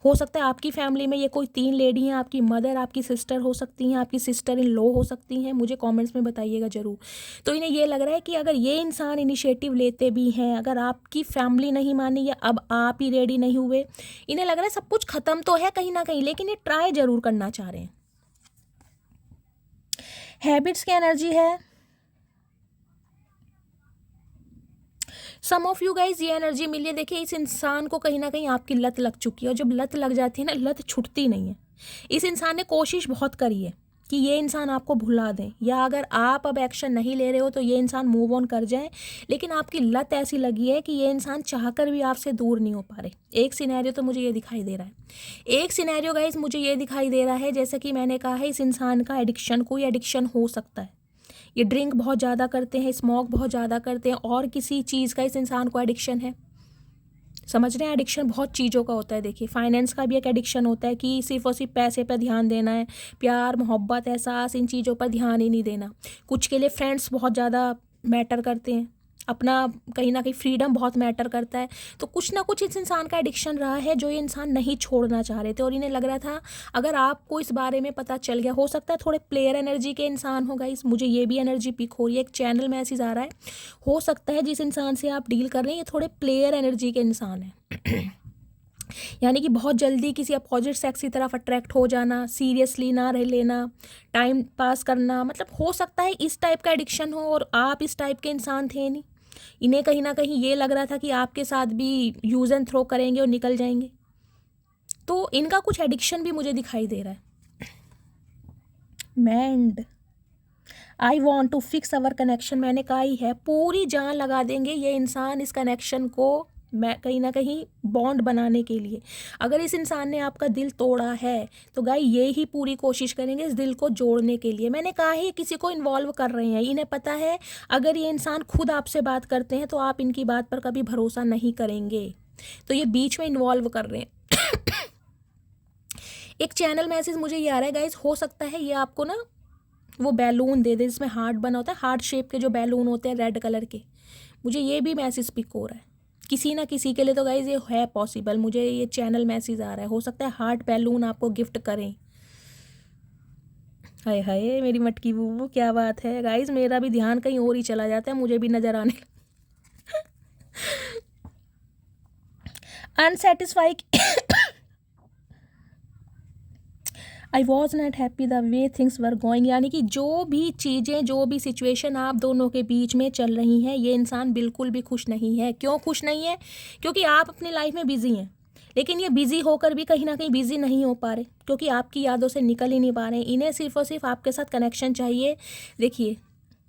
हो सकता है आपकी फैमिली में ये कोई 3 लेडी हैं, आपकी मदर, आपकी सिस्टर हो सकती हैं, आपकी सिस्टर इन लॉ हो सकती हैं, मुझे कमेंट्स में बताइएगा ज़रूर। तो इन्हें ये लग रहा है कि अगर ये इंसान इनिशिएटिव लेते भी हैं, अगर आपकी फैमिली नहीं मानी या अब आप ही रेडी नहीं हुए, इन्हें लग रहा है सब कुछ ख़त्म तो है कहीं ना कहीं, लेकिन ये ट्राई ज़रूर करना चाह रहे हैं। हैबिट्स की एनर्जी है। सम ऑफ यू गाइज ये एनर्जी मिली है। देखिए, इस इंसान को कहीं ना कहीं आपकी लत लग चुकी है, और जब लत लग जाती है ना, लत छूटती नहीं है। इस इंसान ने कोशिश बहुत करी है कि ये इंसान आपको भुला दें, या अगर आप अब एक्शन नहीं ले रहे हो तो ये इंसान मूव ऑन कर जाए, लेकिन आपकी लत ऐसी लगी है कि ये इंसान चाहकर भी आपसे दूर नहीं हो पा रहे। एक सिनेरियो तो मुझे ये दिखाई दे रहा है, एक सिनेरियो गाइज मुझे ये दिखाई दे रहा है, जैसे कि मैंने कहा है, इस इंसान का एडिक्शन, कोई एडिक्शन हो सकता है। ये ड्रिंक बहुत ज़्यादा करते हैं, स्मोक बहुत ज़्यादा करते हैं, और किसी चीज़ का इस इंसान को एडिक्शन है। समझ रहे हैं, एडिक्शन बहुत चीज़ों का होता है। देखिए, फाइनेंस का भी एक एडिक्शन होता है कि सिर्फ और सिर्फ पैसे पर ध्यान देना है, प्यार, मोहब्बत, एहसास, इन चीज़ों पर ध्यान ही नहीं देना। कुछ के लिए फ्रेंड्स बहुत ज़्यादा मैटर करते हैं, अपना कहीं ना कहीं फ्रीडम बहुत मैटर करता है। तो कुछ ना कुछ इस इंसान का एडिक्शन रहा है जो ये इंसान नहीं छोड़ना चाह रहे थे, और इन्हें लग रहा था अगर आपको इस बारे में पता चल गया, हो सकता है थोड़े प्लेयर एनर्जी के इंसान हो गाइस, मुझे ये भी एनर्जी पिक हो रही है, एक चैनल मैसेज आ रहा है, हो सकता है जिस इंसान से आप डील कर रहे हैं ये थोड़े प्लेयर एनर्जी के इंसान हैं। यानी कि बहुत जल्दी किसी अपोजिट सेक्स की तरफ अट्रैक्ट हो जाना, सीरियसली ना रह लेना, टाइम पास करना, मतलब हो सकता है इस टाइप का एडिक्शन हो, और आप इस टाइप के इंसान थे नहीं। इन्हें कहीं ना कहीं ये लग रहा था कि आपके साथ भी यूज़ एंड थ्रो करेंगे और निकल जाएंगे। तो इनका कुछ एडिक्शन भी मुझे दिखाई दे रहा है। मैंड, I want to fix our connection, मैंने कहा ही है, पूरी जान लगा देंगे ये इंसान इस कनेक्शन को, मैं कहीं ना कहीं बॉन्ड बनाने के लिए। अगर इस इंसान ने आपका दिल तोड़ा है तो गाय ये ही पूरी कोशिश करेंगे इस दिल को जोड़ने के लिए। मैंने कहा ही किसी को इन्वॉल्व कर रहे हैं, इन्हें पता है अगर ये इंसान खुद आपसे बात करते हैं तो आप इनकी बात पर कभी भरोसा नहीं करेंगे, तो ये बीच में इन्वॉल्व कर रहे हैं। एक चैनल मैसेज मुझे ये आ रहा है गाइज, हो सकता है ये आपको ना वो बैलून दे दे जिसमें हार्ट बना होता है, हार्ट शेप के जो बैलून होते हैं रेड कलर के, मुझे ये भी मैसेज पिक हो रहा है किसी ना किसी के लिए। तो गाइज ये है पॉसिबल, मुझे ये चैनल मैसेज आ रहा है, हो सकता है हार्ट बैलून आपको गिफ्ट करें। हाय हाय मेरी मटकी बूबू, क्या बात है गाइज, मेरा भी ध्यान कहीं और ही चला जाता है, मुझे भी नजर आने unsatisfy I was not happy the way things were going, यानी कि जो भी चीज़ें, जो भी सिचुएशन आप दोनों के बीच में चल रही हैं, ये इंसान बिल्कुल भी खुश नहीं है। क्यों खुश नहीं है? क्योंकि आप अपनी लाइफ में बिजी हैं, लेकिन ये बिजी होकर भी कहीं ना कहीं बिजी नहीं हो पा रहे, क्योंकि आपकी यादों से निकल ही नहीं पा रहे। इन्हें सिर्फ और सिर्फ आपके साथ कनेक्शन चाहिए। देखिए,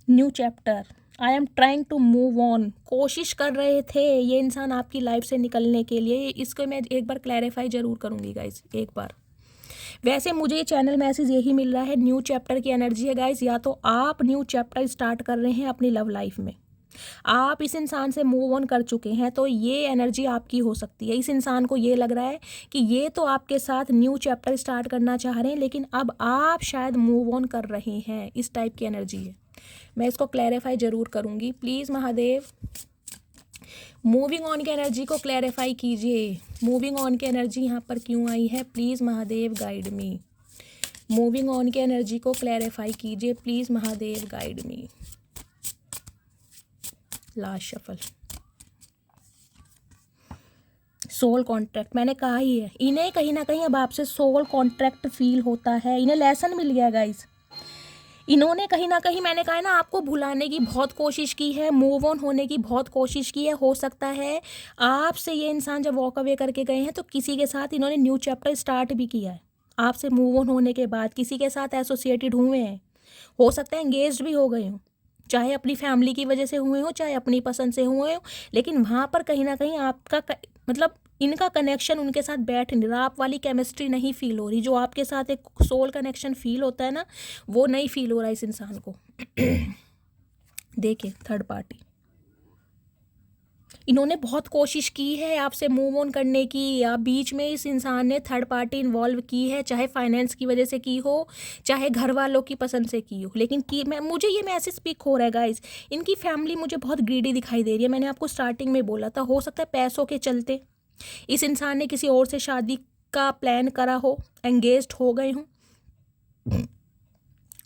new chapter, I am trying to move on, कोशिश कर रहे थे ये इंसान आपकी लाइफ से निकलने के लिए। इसको मैं एक बार क्लैरिफाई ज़रूर करूँगी गाइज, एक बार। वैसे मुझे ये चैनल मैसेज यही मिल रहा है, न्यू चैप्टर की एनर्जी है गाइस। या तो आप न्यू चैप्टर स्टार्ट कर रहे हैं अपनी लव लाइफ में, आप इस इंसान से मूव ऑन कर चुके हैं, तो ये एनर्जी आपकी हो सकती है। इस इंसान को ये लग रहा है कि ये तो आपके साथ न्यू चैप्टर स्टार्ट करना चाह रहे हैं, लेकिन अब आप शायद मूव ऑन कर रहे हैं, इस टाइप की एनर्जी है। मैं इसको क्लैरिफाई ज़रूर करूँगी, प्लीज़ महादेव मूविंग ऑन की एनर्जी को क्लैरिफाई कीजिए। मूविंग ऑन की एनर्जी यहाँ पर क्यों आई है, please Mahadev guide me. Moving on की एनर्जी को क्लैरिफाई कीजिए please Mahadev guide me. Last shuffle, soul contract, मैंने कहा ही है, इन्हें कहीं ना कहीं अब आपसे सोल कॉन्ट्रैक्ट फील होता है। इन्हें लेसन मिल गया गाइस। इन्होंने कहीं ना कहीं, मैंने कहा है ना, आपको भुलाने की बहुत कोशिश की है, मूव ऑन होने की बहुत कोशिश की है। हो सकता है आपसे ये इंसान जब वॉक अवे करके गए हैं तो किसी के साथ इन्होंने न्यू चैप्टर स्टार्ट भी किया है। आपसे मूव ऑन होने के बाद किसी के साथ एसोसिएटेड हुए हैं, हो सकता है एंगेज्ड भी हो गए हों, चाहे अपनी फैमिली की वजह से हुए हो, चाहे अपनी पसंद से हुए हो, लेकिन वहाँ पर कहीं ना कहीं आपका मतलब इनका कनेक्शन उनके साथ बैठ नहीं रहा, आप वाली केमिस्ट्री नहीं फील हो रही। जो आपके साथ एक सोल कनेक्शन फील होता है ना, वो नहीं फील हो रहा इस इंसान को। देखिए, थर्ड पार्टी, इन्होंने बहुत कोशिश की है आपसे मूव ऑन करने की, या बीच में इस इंसान ने थर्ड पार्टी इन्वॉल्व की है, चाहे फाइनेंस की वजह से की हो, चाहे घर वालों की पसंद से की हो, लेकिन मुझे ये मैसेज पिक हो रहा है गाइस, इनकी फैमिली मुझे बहुत ग्रीडी दिखाई दे रही है। मैंने आपको स्टार्टिंग में बोला था, हो सकता है पैसों के चलते इस इंसान ने किसी और से शादी का प्लान करा हो, एंगेज्ड हो गए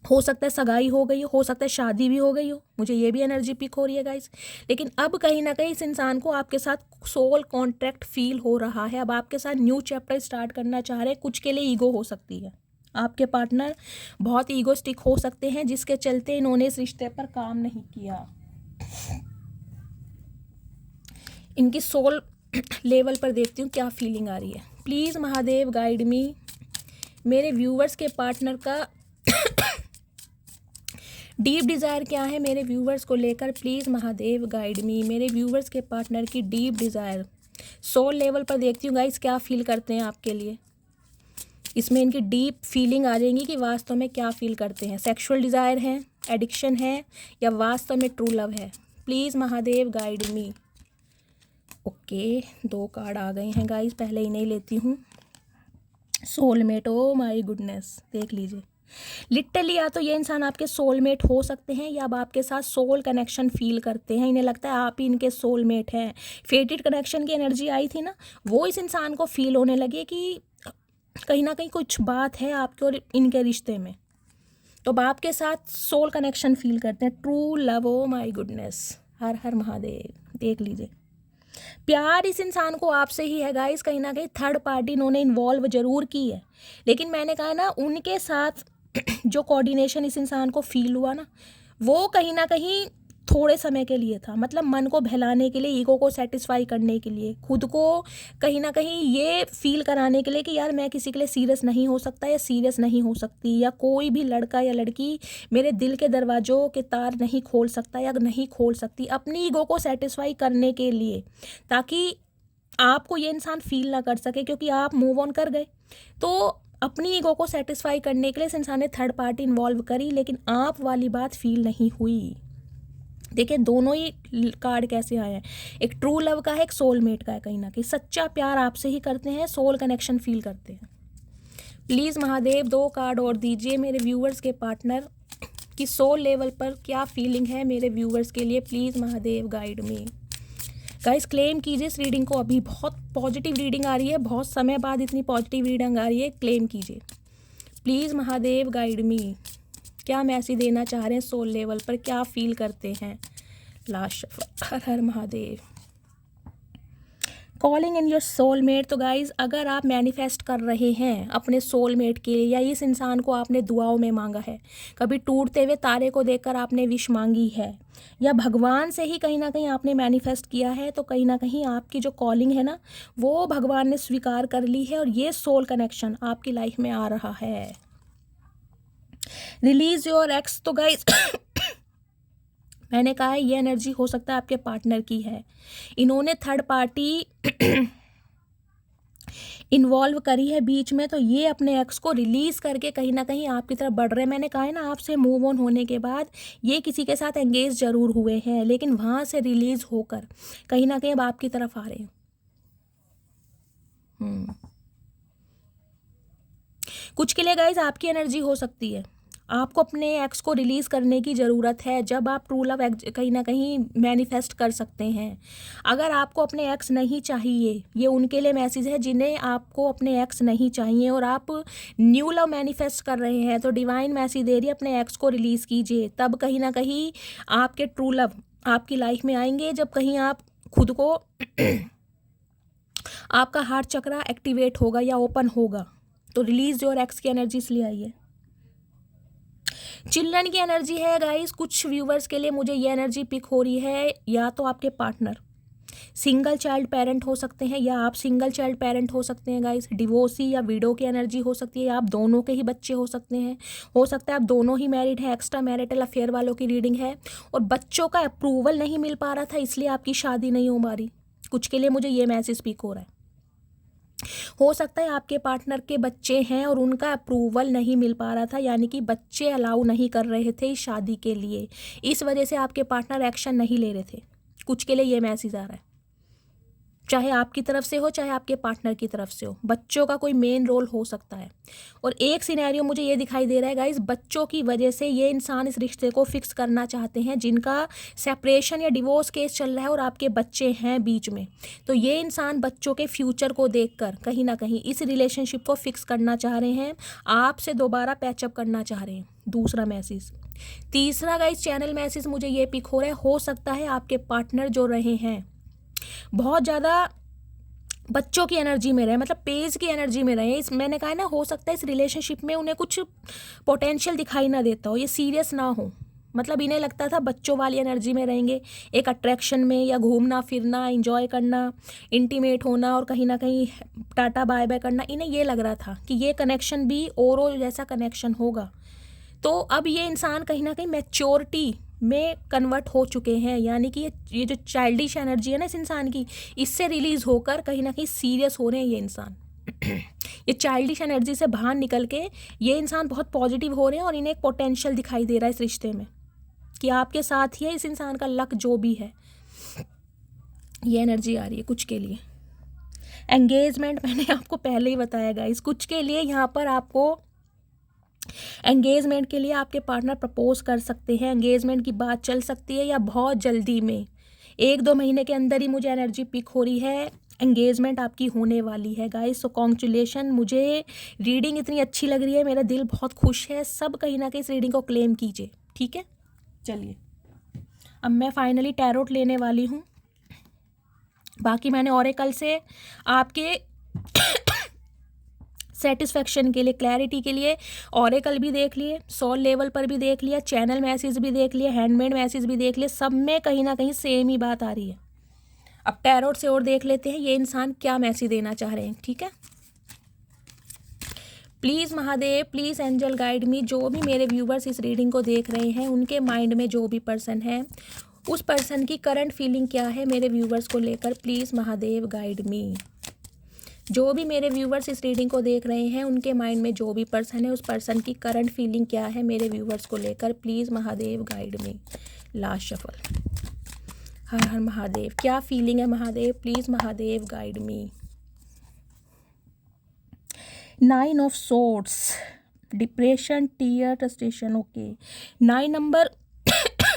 हो सकता है सगाई हो गई हो सकता है शादी भी हो गई हो, मुझे ये भी एनर्जी पिक हो रही है गाइस। लेकिन अब कहीं ना कहीं इस इंसान को आपके साथ सोल कॉन्ट्रैक्ट फील हो रहा है, अब आपके साथ न्यू चैप्टर स्टार्ट करना चाह रहे हैं। कुछ के लिए ईगो हो सकती है, आपके पार्टनर बहुत ईगोस्टिक हो सकते हैं, जिसके चलते इन्होंने इस रिश्ते पर काम नहीं किया। इनकी सोल लेवल पर देखती हूँ क्या फीलिंग आ रही है। प्लीज़ महादेव गाइड मी, मेरे व्यूवर्स के पार्टनर का डीप डिज़ायर क्या है मेरे व्यूवर्स को लेकर। प्लीज़ महादेव गाइड मी, मेरे व्यूवर्स के पार्टनर की डीप डिज़ायर सोल लेवल पर देखती हूँ गाइस, क्या फील करते हैं आपके लिए। इसमें इनकी डीप फीलिंग आ जाएंगी कि वास्तव में क्या फील करते हैं। सेक्सुअल डिज़ायर है, एडिक्शन है, या वास्तव में ट्रू लव है। Please Mahadev guide me. Okay, 2 card आ गए हैं गाइस, पहले इन्हें लेती हूँ। सोलमेट, ओ माय गुडनेस, देख लीजिए। लिटरली या तो ये इंसान आपके सोलमेट हो सकते हैं, या अब आपके साथ सोल कनेक्शन फील करते हैं, इन्हें लगता है आप ही इनके सोलमेट हैं। फेटेड कनेक्शन की एनर्जी आई थी ना, वो इस इंसान को फील होने लगी कि कहीं ना कहीं कुछ बात है आपके और इनके रिश्ते में, तो अब आपके साथ सोल कनेक्शन फील करते हैं। True love, oh my goodness, हर हर महादेव, देख लीजिए। प्यार इस इंसान को आपसे ही है गाइस, कहीं ना कहीं थर्ड पार्टी इन्होंने इन्वॉल्व जरूर की है, लेकिन मैंने कहा ना उनके साथ जो कोऑर्डिनेशन इस इंसान को फील हुआ ना, वो कहीं ना कहीं थोड़े समय के लिए था। मतलब मन को बहलाने के लिए, ईगो को सेटिस्फाई करने के लिए, खुद को कहीं ना कहीं ये फील कराने के लिए कि यार मैं किसी के लिए सीरियस नहीं हो सकता या सीरियस नहीं हो सकती, या कोई भी लड़का या लड़की मेरे दिल के दरवाज़ों के तार नहीं खोल सकता या नहीं खोल सकती, अपनी ईगो को सेटिस्फाई करने के लिए, ताकि आपको ये इंसान फील ना कर सके, क्योंकि आप मूव ऑन कर गए। तो अपनी ईगो को सेटिस्फाई करने के लिए इस इंसान ने थर्ड पार्टी इन्वॉल्व करी, लेकिन आप वाली बात फील नहीं हुई। देखिए दोनों ही कार्ड कैसे आए हैं, एक ट्रू लव का है, एक सोलमेट का है। कहीं ना कहीं सच्चा प्यार आपसे ही करते हैं, सोल कनेक्शन फील करते हैं। प्लीज़ महादेव 2 कार्ड और दीजिए मेरे व्यूवर्स के पार्टनर की सोल लेवल पर क्या फीलिंग है मेरे व्यूवर्स के लिए। Please Mahadev guide me. Guys claim कीजिए इस रीडिंग को, अभी बहुत पॉजिटिव रीडिंग आ रही है, बहुत समय बाद इतनी पॉजिटिव रीडिंग आ रही है। क्लेम कीजिए प्लीज़ महादेव गाइड मी, क्या मैसेज देना चाह रहे हैं सोल लेवल पर, क्या फील करते हैं। लास्ट, हर हर Mahadev. Calling in your soulmate. तो गाइज अगर आप मैनिफेस्ट कर रहे हैं अपने सोलमेट के लिए, या इस इंसान को आपने दुआओं में मांगा है, कभी टूटते हुए तारे को देखकर आपने विश मांगी है, या भगवान से ही कहीं ना कहीं आपने मैनिफेस्ट किया है, तो कहीं ना कहीं आपकी जो कॉलिंग है ना, वो भगवान ने स्वीकार कर ली है, और ये सोल कनेक्शन आपकी लाइफ में आ रहा है। Release your x. तो गाइज मैंने कहा है ये एनर्जी हो सकता है आपके पार्टनर की है, इन्होंने थर्ड पार्टी इन्वॉल्व करी है बीच में, तो ये अपने एक्स को रिलीज करके कहीं ना कहीं आपकी तरफ बढ़ रहे हैं। मैंने कहा है ना आपसे मूव ऑन होने के बाद ये किसी के साथ एंगेज जरूर हुए हैं, लेकिन वहाँ से रिलीज होकर कहीं ना कहीं अब आपकी तरफ आ रहे हैं। कुछ के लिए गाइज आपकी एनर्जी हो सकती है, आपको अपने एक्स को रिलीज़ करने की ज़रूरत है, जब आप ट्रू लव कहीं ना कहीं मैनिफेस्ट कर सकते हैं। अगर आपको अपने एक्स नहीं चाहिए, ये उनके लिए मैसेज है जिन्हें आपको अपने एक्स नहीं चाहिए और आप न्यू लव मैनिफेस्ट कर रहे हैं, तो डिवाइन मैसेज दे रही है अपने एक्स को रिलीज़ कीजिए। तब कहीं ना कहीं आपके ट्रू लव आपकी लाइफ में आएंगे, जब कहीं आप खुद को आपका हार्ट चक्रा एक्टिवेट होगा या ओपन होगा। तो रिलीज योर एक्स की एनर्जी इसलिए आई है। चिल्ड्रन की एनर्जी है गाइस, कुछ व्यूवर्स के लिए मुझे ये एनर्जी पिक हो रही है, या तो आपके पार्टनर सिंगल चाइल्ड पेरेंट हो सकते हैं, या आप सिंगल चाइल्ड पेरेंट हो सकते हैं गाइस। डिवोर्सी या विडो की एनर्जी हो सकती है, या आप दोनों के ही बच्चे हो सकते हैं, हो सकता है आप दोनों ही मैरिड हैं। एक्स्ट्रा मैरिटल अफेयर वालों की रीडिंग है, और बच्चों का अप्रूवल नहीं मिल पा रहा था इसलिए आपकी शादी नहीं हो पा रही। कुछ के लिए मुझे ये मैसेज पिक हो रहा है। हो सकता है आपके पार्टनर के बच्चे हैं और उनका अप्रूवल नहीं मिल पा रहा था, यानी कि बच्चे अलाउ नहीं कर रहे थे इस शादी के लिए, इस वजह से आपके पार्टनर एक्शन नहीं ले रहे थे। कुछ के लिए ये मैसेज आ रहा है। चाहे आपकी तरफ से हो चाहे आपके पार्टनर की तरफ से हो, बच्चों का कोई मेन रोल हो सकता है। और एक सिनेरियो मुझे ये दिखाई दे रहा है गाइस, बच्चों की वजह से ये इंसान इस रिश्ते को फिक्स करना चाहते हैं, जिनका सेपरेशन या डिवोर्स केस चल रहा है और आपके बच्चे हैं बीच में, तो ये इंसान बच्चों के फ्यूचर को देखकर कहीं ना कहीं इस रिलेशनशिप को फिक्स करना चाह रहे हैं, आपसे दोबारा पैचअप करना चाह रहे हैं। दूसरा मैसेज। तीसरा गाइस चैनल मैसेज मुझे ये पिक हो रहा है, हो सकता है आपके पार्टनर जो रहे हैं बहुत ज़्यादा बच्चों की एनर्जी में रहे, मतलब पेज की एनर्जी में रहे। इस मैंने कहा है ना, हो सकता है इस रिलेशनशिप में उन्हें कुछ पोटेंशियल दिखाई ना देता हो, ये सीरियस ना हो, मतलब इन्हें लगता था बच्चों वाली एनर्जी में रहेंगे, एक अट्रैक्शन में या घूमना फिरना, एंजॉय करना, इंटीमेट होना और कहीं ना कहीं टाटा बाय बाय करना, इन्हें ये लग रहा था कि ये कनेक्शन भी ओरो जैसा कनेक्शन होगा। तो अब ये इंसान कहीं ना कहीं मैच्योरिटी में कन्वर्ट हो चुके हैं, यानी कि ये जो चाइल्डिश एनर्जी है ना इस इंसान की, इससे रिलीज़ होकर कहीं ना कहीं सीरियस हो रहे हैं ये इंसान। ये चाइल्डिश एनर्जी से बाहर निकल के ये इंसान बहुत पॉजिटिव हो रहे हैं और इन्हें एक पोटेंशियल दिखाई दे रहा है इस रिश्ते में कि आपके साथ ही है इस इंसान का लक जो भी है। ये एनर्जी आ रही है कुछ के लिए। एंगेजमेंट मैंने आपको पहले ही बताया गाइस, कुछ के लिए यहाँ पर आपको एंगेजमेंट के लिए आपके पार्टनर प्रपोज कर सकते हैं, एंगेजमेंट की बात चल सकती है या बहुत जल्दी में 1-2 महीने के अंदर ही मुझे एनर्जी पिक हो रही है, एंगेजमेंट आपकी होने वाली है गाइस। सो कॉन्ग्रेचुलेशन, मुझे रीडिंग इतनी अच्छी लग रही है, मेरा दिल बहुत खुश है। सब कहीं ना कहीं इस रीडिंग को क्लेम कीजिए, ठीक है। चलिए अब मैं फाइनली टैरोट लेने वाली हूँ। बाकी मैंने ऑरेकल से आपके सेटिस्फेक्शन के लिए, क्लैरिटी के लिए ऑरेकल भी देख लिए, सोल लेवल पर भी देख लिया, चैनल मैसेज भी देख लिया, हैंडमेड मैसेज भी देख लिए, सब में कहीं ना कहीं सेम ही बात आ रही है। अब टैरोट से और देख लेते हैं ये इंसान क्या मैसेज देना चाह रहे हैं, ठीक है। Please Mahadev, please angel guide me, जो भी मेरे व्यूवर्स इस रीडिंग को देख रहे हैं उनके माइंड में जो भी पर्सन है उस पर्सन की करंट फीलिंग क्या है मेरे व्यूवर्स को लेकर, प्लीज़ महादेव गाइड मी। जो भी मेरे व्यूवर्स इस रीडिंग को देख रहे हैं उनके माइंड में जो भी पर्सन है उस पर्सन की करंट फीलिंग क्या है मेरे व्यूवर्स को लेकर, please Mahadev guide me. Last shuffle. हर हर महादेव, क्या फीलिंग है Mahadev, please Mahadev guide me. 9 of swords, depression, tear, frustration, okay. 9 number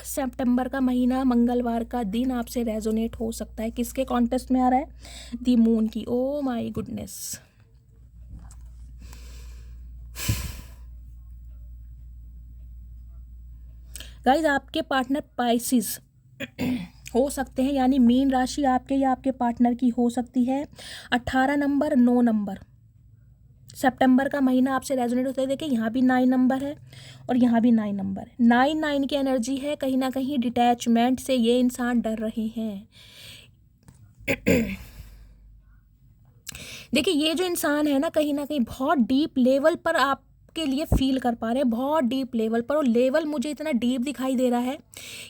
सितंबर का महीना, मंगलवार का दिन आपसे रेजोनेट हो सकता है। किसके कॉन्टेस्ट में आ रहा है? दी मून की। ओ माय गुडनेस, गाइज आपके पार्टनर पाइसिस हो सकते हैं, यानी मीन राशि आपके या आपके पार्टनर की हो सकती है। 18 नंबर, 9 नंबर सितंबर का महीना आपसे रेजोनेट होता है। देखिए यहाँ भी 9 नंबर है और यहाँ भी 9 नंबर है। 9 की एनर्जी है, कहीं ना कहीं डिटैचमेंट से ये इंसान डर रहे हैं। देखिए ये जो इंसान है ना कहीं बहुत डीप लेवल पर आपके लिए फील कर पा रहे हैं, बहुत डीप लेवल पर। और लेवल मुझे इतना डीप दिखाई दे रहा है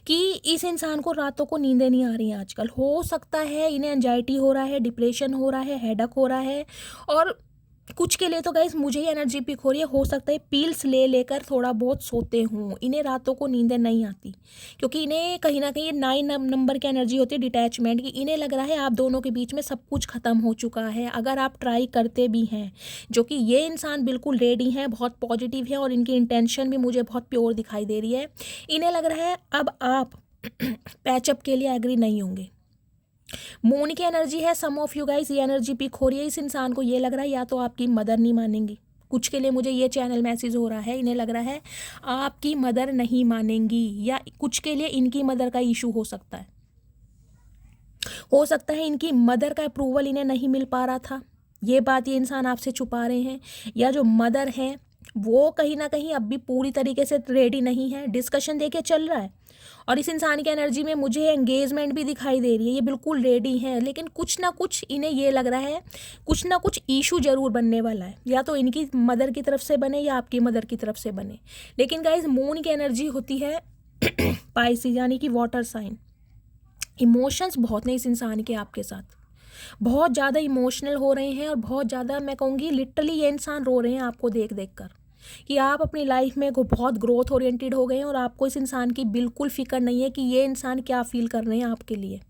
कि इस इंसान को रातों को नींदें नहीं आ रही हैं आजकल। हो सकता है इन्हें एंजाइटी हो रहा है, डिप्रेशन हो रहा है, हेडक हो रहा है, और कुछ के लिए तो गाइस मुझे ही एनर्जी पिक हो रही है, हो सकता है पिल्स ले लेकर थोड़ा बहुत सोते हों, इन्हें रातों को नींदें नहीं आती, क्योंकि इन्हें कहीं ना कहीं 9 नंबर की एनर्जी होती है डिटैचमेंट की। इन्हें लग रहा है आप दोनों के बीच में सब कुछ ख़त्म हो चुका है। अगर आप ट्राई करते भी हैं, जो कि ये इंसान बिल्कुल रेडी हैं, बहुत पॉजिटिव है और इनकी इंटेंशन भी मुझे बहुत प्योर दिखाई दे रही है। इन्हें लग रहा है अब आप पैचअप के लिए एग्री नहीं होंगे। मून की एनर्जी है, सम ऑफ यू गाइस ये एनर्जी पिक हो रही है। इस इंसान को ये लग रहा है या तो आपकी मदर नहीं मानेंगी, कुछ के लिए मुझे ये चैनल मैसेज हो रहा है, इन्हें लग रहा है आपकी मदर नहीं मानेंगी, या कुछ के लिए इनकी मदर का इशू हो सकता है। हो सकता है इनकी मदर का अप्रूवल इन्हें नहीं मिल पा रहा था, ये बात ये इंसान आपसे छुपा रहे हैं, या जो मदर है वो कहीं ना कहीं अब भी पूरी तरीके से रेडी नहीं है। डिस्कशन देखिए चल रहा है और इस इंसान की एनर्जी में मुझे एंगेजमेंट भी दिखाई दे रही है, ये बिल्कुल रेडी हैं, लेकिन कुछ ना कुछ इन्हें ये लग रहा है कुछ ना कुछ इशू ज़रूर बनने वाला है, या तो इनकी मदर की तरफ से बने या आपकी मदर की तरफ से बने। लेकिन गाइज मून की एनर्जी होती है पाइसिस, यानी कि वाटर साइन। इमोशंस बहुत हैं इस इंसान के आपके साथ, बहुत ज़्यादा इमोशनल हो रहे हैं और बहुत ज़्यादा मैं कहूँगी लिटरली ये इंसान रो रहे हैं आपको देख देख कर कि आप अपनी लाइफ में बहुत ग्रोथ ओरिएंटेड हो गए हैं और आपको इस इंसान की बिल्कुल फिक्र नहीं है कि ये इंसान क्या फील कर रहे हैं आपके लिए।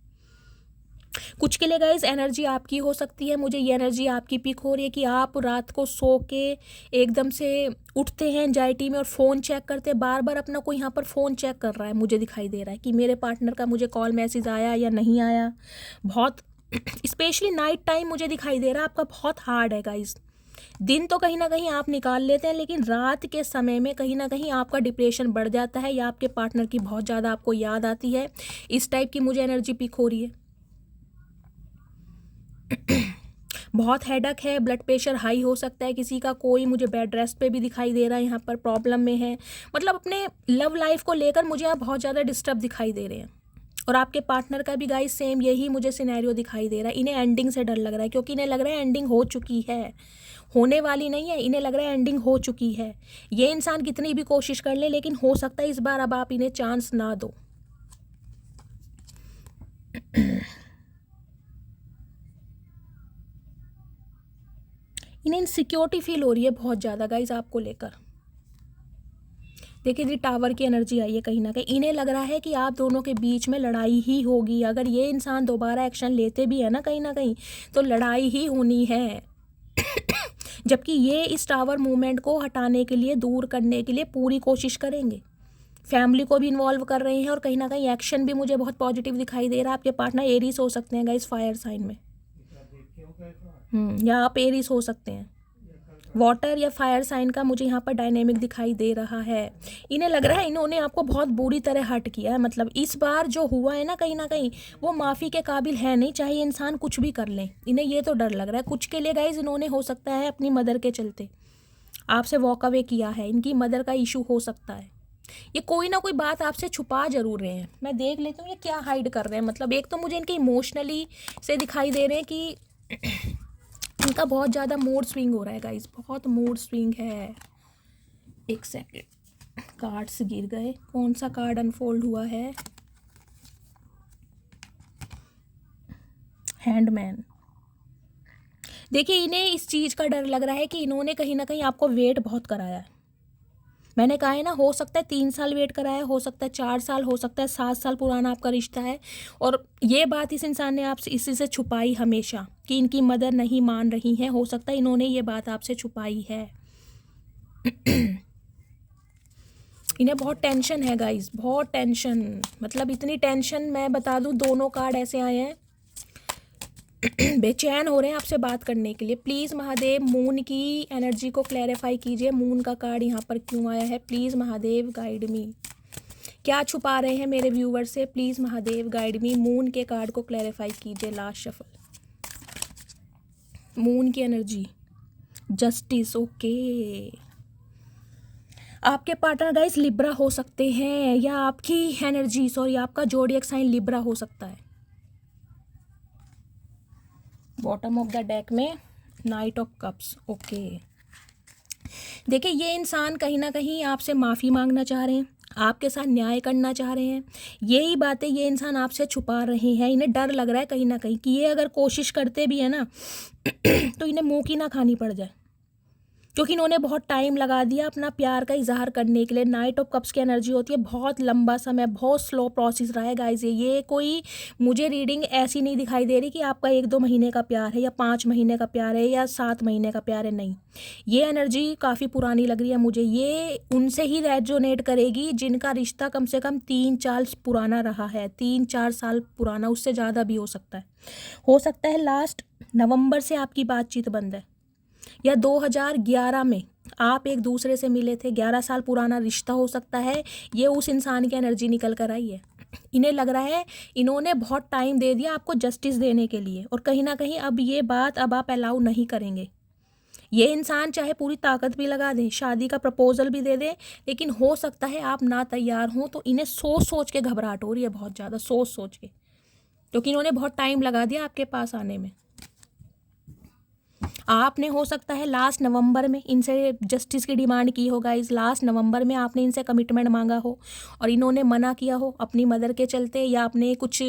कुछ के लिए गाइज एनर्जी आपकी हो सकती है, मुझे ये एनर्जी आपकी पिक हो रही है कि आप रात को सो के एकदम से उठते हैं एंजाइटी में और फ़ोन चेक करते हैं, बार बार अपना कोई यहाँ पर फ़ोन चेक कर रहा है, मुझे दिखाई दे रहा है कि मेरे पार्टनर का मुझे कॉल मैसेज आया या नहीं आया। बहुत स्पेशली नाइट टाइम मुझे दिखाई दे रहा है आपका बहुत हार्ड है गाइज। दिन तो कहीं ना कहीं आप निकाल लेते हैं, लेकिन रात के समय में कहीं ना कहीं आपका डिप्रेशन बढ़ जाता है या आपके पार्टनर की बहुत ज़्यादा आपको याद आती है। इस टाइप की मुझे एनर्जी पिक हो रही है। बहुत हेडक है, ब्लड प्रेशर हाई हो सकता है किसी का, कोई मुझे बेड रेस्ट पे भी दिखाई दे रहा है, यहाँ पर प्रॉब्लम में है, मतलब अपने लव लाइफ को लेकर मुझे आप बहुत ज़्यादा डिस्टर्ब दिखाई दे रहे हैं। और आपके पार्टनर का भी गाइस सेम यही मुझे सिनेरियो दिखाई दे रहा है। इन्हें एंडिंग से डर लग रहा है, क्योंकि इन्हें लग रहा है एंडिंग हो चुकी है, होने वाली नहीं है, इन्हें लग रहा है एंडिंग हो चुकी है। ये इंसान कितनी भी कोशिश कर ले, लेकिन हो सकता है इस बार अब आप इन्हें चांस ना दो। इन्हें इनसिक्योरिटी फील हो रही है बहुत ज़्यादा गाइज आपको लेकर। देखिए जी, टावर की एनर्जी आई है कहीं ना कहीं। इन्हें लग रहा है कि आप दोनों के बीच में लड़ाई ही होगी। अगर ये इंसान दोबारा एक्शन लेते भी है ना कहीं ना कहीं, तो लड़ाई ही होनी है। जबकि ये इस टावर मूवमेंट को हटाने के लिए, दूर करने के लिए पूरी कोशिश करेंगे। फैमिली को भी इन्वॉल्व कर रहे हैं और कहीं ना कहीं एक्शन भी मुझे बहुत पॉजिटिव दिखाई दे रहा है। आपके पार्टनर एरीज हो सकते हैं गाइस, फायर साइन में, या आप एरीज हो सकते हैं। वाटर या फायर साइन का मुझे यहाँ पर डायनेमिक दिखाई दे रहा है। इन्हें लग रहा है इन्होंने आपको बहुत बुरी तरह हर्ट किया है, मतलब इस बार जो हुआ है ना कहीं वो माफ़ी के काबिल है नहीं, चाहे इंसान कुछ भी कर ले। इन्हें ये तो डर लग रहा है। कुछ के लिए गाइज इन्होंने हो सकता है अपनी मदर के चलते आपसे वॉक अवे किया है, इनकी मदर का इशू हो सकता है। ये कोई ना कोई बात आपसे छुपा जरूर रहे हैं। मैं देख लेती हूँ ये क्या हाइड कर रहे हैं। मतलब एक तो मुझे इनके इमोशनली से दिखाई दे रहे हैं कि इनका बहुत ज़्यादा मूड स्विंग हो रहा है गाइस, बहुत मूड स्विंग है। एक सेकेंड, कार्ड्स गिर गए, कौन सा कार्ड अनफोल्ड हुआ है? हैंडमैन। देखिए, इन्हें इस चीज़ का डर लग रहा है कि इन्होंने कहीं ना कहीं आपको वेट बहुत कराया है। मैंने कहा है ना, हो सकता है 3 साल वेट कराया, हो सकता है 4 साल, हो सकता है 7 साल पुराना आपका रिश्ता है। और ये बात इस इंसान ने आपसे इसी से छुपाई हमेशा कि इनकी मदर नहीं मान रही है। हो सकता है इन्होंने ये बात आपसे छुपाई है। इन्हें बहुत टेंशन है गाइस, बहुत टेंशन। मतलब इतनी टेंशन, मैं बता दूं, दोनों कार्ड ऐसे आए हैं बेचैन हो रहे हैं आपसे बात करने के लिए। प्लीज़ महादेव मून की एनर्जी को क्लैरिफाई कीजिए। मून का कार्ड यहाँ पर क्यों आया है? प्लीज़ महादेव गाइड मी। क्या छुपा रहे हैं मेरे व्यूवर से? Please Mahadev guide me. Moon के कार्ड को क्लैरिफाई कीजिए। लास्ट शफल, मून की एनर्जी, जस्टिस। ओके, आपके पार्टनर गाइस लिब्रा हो सकते हैं, या आपकी एनर्जी, सॉरी, आपका जोडिएक साइन लिब्रा हो सकता है। बॉटम ऑफ द डेक में नाइट ऑफ कप्स। ओके, देखिए, ये इंसान कहीं ना कहीं आपसे माफ़ी मांगना चाह रहे हैं, आपके साथ न्याय करना चाह रहे हैं। यही बातें ये इंसान आपसे छुपा रहे हैं। इन्हें डर लग रहा है कहीं ना कहीं कि ये अगर कोशिश करते भी है ना तो इन्हें मुंह की ना खानी पड़ जाए, क्योंकि इन्होंने बहुत टाइम लगा दिया अपना प्यार का इजहार करने के लिए। नाइट ऑफ कप्स की एनर्जी होती है, बहुत लंबा समय, बहुत स्लो प्रोसेस रहा है गाइस। ये कोई मुझे रीडिंग ऐसी नहीं दिखाई दे रही कि आपका 1-2 महीने का प्यार है, या 5 महीने का प्यार है, या 7 महीने का प्यार है। नहीं, ये एनर्जी काफ़ी पुरानी लग रही है मुझे। ये उनसे ही रेजोनेट करेगी जिनका रिश्ता कम से कम 3 साल पुराना रहा है, 3-4 साल पुराना, उससे ज़्यादा भी हो सकता है। हो सकता है लास्ट नवंबर से आपकी बातचीत बंद है, या 2011 में आप एक दूसरे से मिले थे। 11 साल पुराना रिश्ता हो सकता है। ये उस इंसान की एनर्जी निकल कर आई है। इन्हें लग रहा है इन्होंने बहुत टाइम दे दिया आपको जस्टिस देने के लिए, और कहीं ना कहीं अब ये बात अब आप अलाउ नहीं करेंगे। ये इंसान चाहे पूरी ताकत भी लगा दें, शादी का प्रपोजल भी दे दें, लेकिन हो सकता है आप ना तैयार हों। तो इन्हें सोच सोच के घबराहट हो रही है, बहुत ज़्यादा सोच सोच के, क्योंकि इन्होंने बहुत टाइम लगा दिया आपके पास आने में। आपने हो सकता है लास्ट नवंबर में इनसे जस्टिस की डिमांड की हो गाइस। लास्ट नवंबर में आपने इनसे कमिटमेंट मांगा हो और इन्होंने मना किया हो, अपनी मदर के चलते या अपने कुछ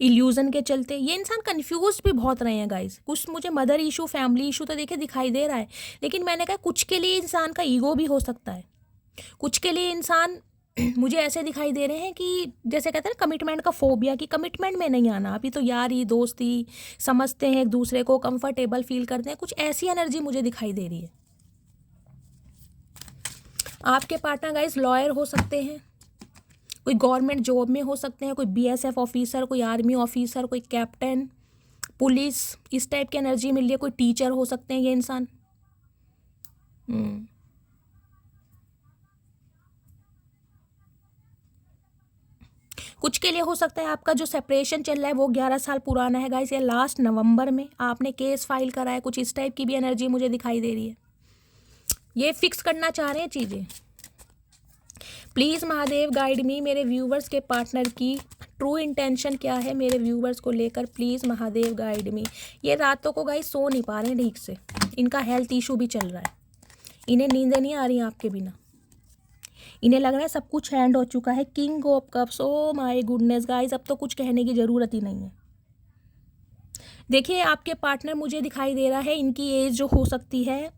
इल्यूजन के चलते। ये इंसान कंफ्यूज भी बहुत रहे हैं गाइस। कुछ मुझे मदर इशू, फैमिली इशू तो देखिए दिखाई दे रहा है, लेकिन मैंने कहा कुछ के लिए इंसान का ईगो भी हो सकता है। कुछ के लिए इंसान मुझे ऐसे दिखाई दे रहे हैं कि जैसे कहते हैं ना कमिटमेंट का फोबिया, कि कमिटमेंट में नहीं आना, अभी तो यारी दोस्ती समझते हैं, एक दूसरे को कंफर्टेबल फील करते हैं, कुछ ऐसी एनर्जी मुझे दिखाई दे रही है। आपके पार्टनर गाइस लॉयर हो सकते हैं, कोई गवर्नमेंट जॉब में हो सकते हैं, कोई बीएसएफ ऑफिसर, कोई आर्मी ऑफिसर, कोई कैप्टन, पुलिस, इस टाइप की एनर्जी मिल रही है। कोई टीचर हो सकते हैं ये इंसान। कुछ के लिए हो सकता है आपका जो सेपरेशन चल रहा है वो 11 साल पुराना है गाइस, या लास्ट नवंबर में आपने केस फाइल करा है, कुछ इस टाइप की भी एनर्जी मुझे दिखाई दे रही है। ये फिक्स करना चाह रहे हैं चीज़ें। प्लीज़ महादेव गाइड मी, मेरे व्यूवर्स के पार्टनर की ट्रू इंटेंशन क्या है मेरे व्यूवर्स को लेकर, प्लीज़ महादेव गाइड मी। ये रातों को गाइस सो नहीं पा रहे हैं ठीक से, इनका हेल्थ इशू भी चल रहा है, इन्हें नींद नहीं आ रही है आपके बिना, इन्हें लग रहा है सब कुछ हैंड हो चुका है। King of cups, O my goodness guys, अब तो कुछ कहने की ज़रूरत ही नहीं है। देखिए आपके पार्टनर मुझे दिखाई दे रहा है, इनकी एज जो हो सकती है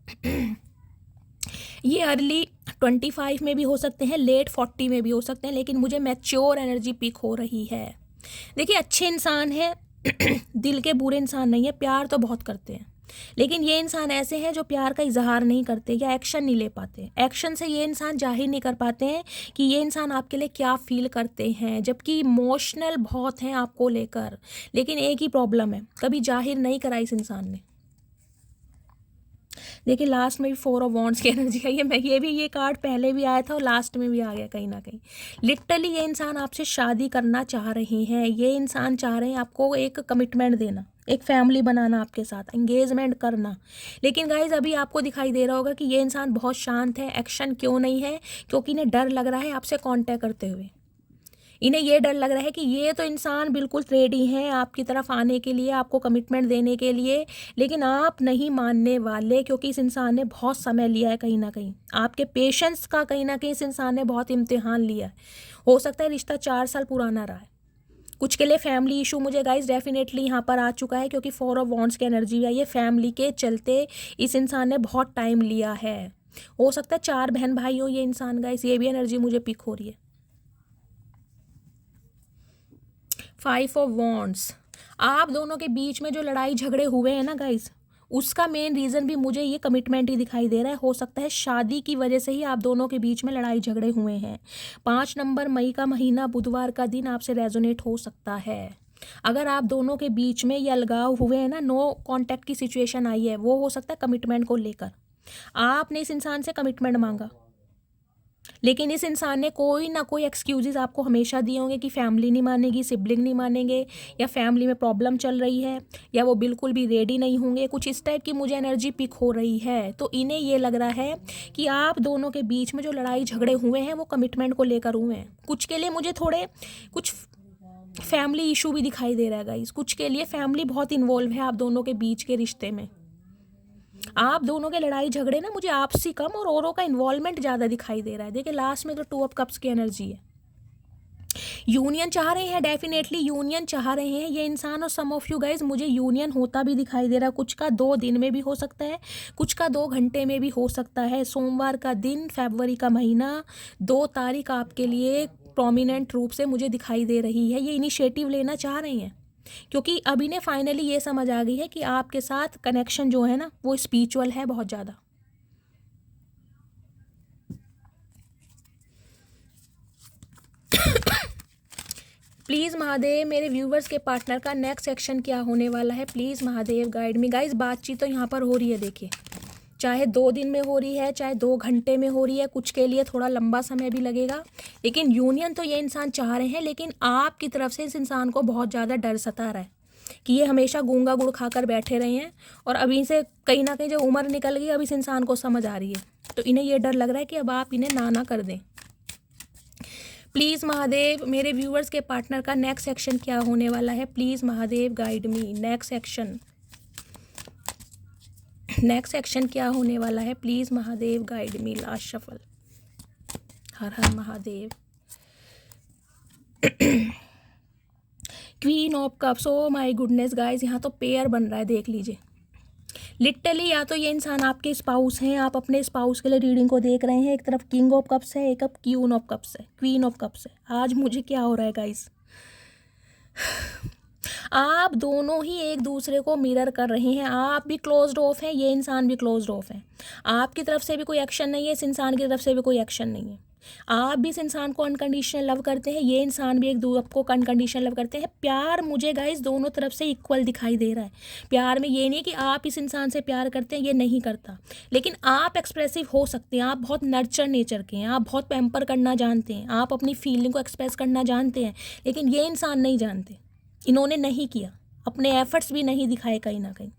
ये अर्ली 25 में भी हो सकते हैं, लेट 40 में भी हो सकते हैं, लेकिन मुझे मैच्योर एनर्जी पिक हो रही है। देखिए अच्छे इंसान हैं दिल के बुरे इंसान नहीं है, प्यार तो बहुत करते हैं, लेकिन ये इंसान ऐसे हैं जो प्यार का इजहार नहीं करते या एक्शन नहीं ले पाते। एक्शन से ये इंसान जाहिर नहीं कर पाते हैं कि ये इंसान आपके लिए क्या फील करते हैं, जबकि इमोशनल बहुत हैं आपको लेकर, लेकिन एक ही प्रॉब्लम है, कभी जाहिर नहीं करा इस इंसान ने। देखिए लास्ट में भी 4 ऑफ वॉन्ड्स की एनर्जी आई है, ये कार्ड पहले भी आया था और लास्ट में भी आ गया कहीं ना कहीं। लिटरली ये इंसान आपसे शादी करना चाह रहे हैं, ये इंसान चाह रहे हैं आपको एक कमिटमेंट देना, एक फैमिली बनाना आपके साथ, एंगेजमेंट करना। लेकिन गाइज अभी आपको दिखाई दे रहा होगा कि ये इंसान बहुत शांत है। एक्शन क्यों नहीं है? क्योंकि इन्हें डर लग रहा है आपसे कांटेक्ट करते हुए, इन्हें ये डर लग रहा है कि ये तो इंसान बिल्कुल रेडी हैं आपकी तरफ आने के लिए, आपको कमिटमेंट देने के लिए, लेकिन आप नहीं मानने वाले, क्योंकि इस इंसान ने बहुत समय लिया है, कहीं ना कहीं आपके पेशेंस का कहीं ना कहीं इस इंसान ने बहुत इम्तिहान लिया है। हो सकता है रिश्ता 4 साल पुराना रहा है। कुछ के लिए फैमिली इशू मुझे गाइस डेफिनेटली यहाँ पर आ चुका है, क्योंकि 4 ऑफ वॉन्ड्स की एनर्जी है, ये फैमिली के चलते इस इंसान ने बहुत टाइम लिया है। हो सकता है 4 बहन भाई हो ये इंसान गाइस, ये भी एनर्जी मुझे पिक हो रही है। 5 ऑफ वॉन्ड्स, आप दोनों के बीच में जो लड़ाई झगड़े हुए हैं ना गाइस, उसका मेन रीज़न भी मुझे ये कमिटमेंट ही दिखाई दे रहा है। हो सकता है शादी की वजह से ही आप दोनों के बीच में लड़ाई झगड़े हुए हैं। 5 नंबर मई का महीना, बुधवार का दिन आपसे रेजोनेट हो सकता है। अगर आप दोनों के बीच में ये अलगाव हुए हैं ना, नो कांटेक्ट की सिचुएशन आई है, वो हो सकता है कमिटमेंट को लेकर। आपने इस इंसान से कमिटमेंट मांगा, लेकिन इस इंसान ने कोई ना कोई एक्सक्यूजेस आपको हमेशा दिए होंगे कि फैमिली नहीं मानेगी, सिबलिंग नहीं मानेंगे, या फैमिली में प्रॉब्लम चल रही है, या वो बिल्कुल भी रेडी नहीं होंगे, कुछ इस टाइप की मुझे एनर्जी पिक हो रही है। तो इन्हें ये लग रहा है कि आप दोनों के बीच में जो लड़ाई झगड़े हुए हैं वो कमिटमेंट को लेकर हुए हैं। कुछ के लिए मुझे थोड़े कुछ फैमिली इशू भी दिखाई दे रहा है गाइस, कुछ के लिए फैमिली बहुत इन्वॉल्व है आप दोनों के बीच के रिश्ते में। आप दोनों के लड़ाई झगड़े ना मुझे आपसी कम और औरों का इन्वॉल्वमेंट ज़्यादा दिखाई दे रहा है। देखिए लास्ट में तो 2 ऑफ कप्स की एनर्जी है। यूनियन चाह रहे हैं, डेफिनेटली यूनियन चाह रहे हैं ये इंसान, और सम ऑफ यू गाइज मुझे यूनियन होता भी दिखाई दे रहा है। कुछ का 2 दिन में भी हो सकता है, कुछ का 2 घंटे में भी हो सकता है। सोमवार का दिन, फरवरी का महीना, 2 तारीख आपके लिए प्रोमिनेंट रूप से मुझे दिखाई दे रही है। ये इनिशिएटिव लेना चाह रहे हैं, क्योंकि अब इन्हें फाइनली ये समझ आ गई है कि आपके साथ कनेक्शन जो है ना वो स्पिरिचुअल है बहुत ज़्यादा। प्लीज़ महादेव मेरे व्यूवर्स के पार्टनर का नेक्स्ट एक्शन क्या होने वाला है, please Mahadev guide me. Guys बातचीत तो यहाँ पर हो रही है, देखिए चाहे 2 दिन में हो रही है, चाहे 2 घंटे में हो रही है, कुछ के लिए थोड़ा लंबा समय भी लगेगा, लेकिन यूनियन तो ये इंसान चाह रहे हैं। लेकिन आपकी तरफ से इस इंसान को बहुत ज़्यादा डर सता रहा है कि ये हमेशा गूंगा गुड़ खाकर बैठे रहे हैं, और अभी से कहीं ना कहीं जो उम्र निकल गई अब इस इंसान को समझ आ रही है, तो इन्हें ये डर लग रहा है कि अब आप इन्हें ना कर दें। प्लीज़ महादेव मेरे व्यूवर्स के पार्टनर का नेक्स्ट एक्शन क्या होने वाला है, please Mahadev guide me. Next action क्या होने वाला है, please Mahadev guide me. Last shuffle. हर हर Mahadev. Queen of cups, O my goodness guys, यहाँ तो पेयर बन रहा है, देख लीजिए। लिटरली या तो ये इंसान आपके स्पाउस हैं, आप अपने स्पाउस के लिए रीडिंग को देख रहे हैं। एक तरफ किंग ऑफ कप्स है, एक तरफ क्वीन ऑफ कप्स है, क्वीन ऑफ कप्स है। आज मुझे क्या हो रहा है गाइस, आप दोनों ही एक दूसरे को मिरर कर रहे हैं। आप भी क्लोज्ड ऑफ हैं, ये इंसान भी क्लोज्ड ऑफ है। आपकी तरफ से भी कोई एक्शन नहीं है, इस इंसान की तरफ से भी कोई एक्शन नहीं है। आप भी इस इंसान को अनकंडीशनल लव करते हैं, ये इंसान भी एक दूसरे को अनकंडीशनल लव करते हैं। प्यार मुझे गाइस दोनों तरफ से इक्वल दिखाई दे रहा है। प्यार में ये नहीं कि आप इस इंसान से प्यार करते हैं, ये नहीं करता, लेकिन आप एक्सप्रेसिव हो सकते हैं। आप बहुत नर्चर नेचर के हैं, आप बहुत पैम्पर करना जानते हैं, आप अपनी फीलिंग को एक्सप्रेस करना जानते हैं, लेकिन ये इंसान नहीं जानते। इन्होंने नहीं किया, अपने एफर्ट्स भी नहीं दिखाए कहीं ना कहीं।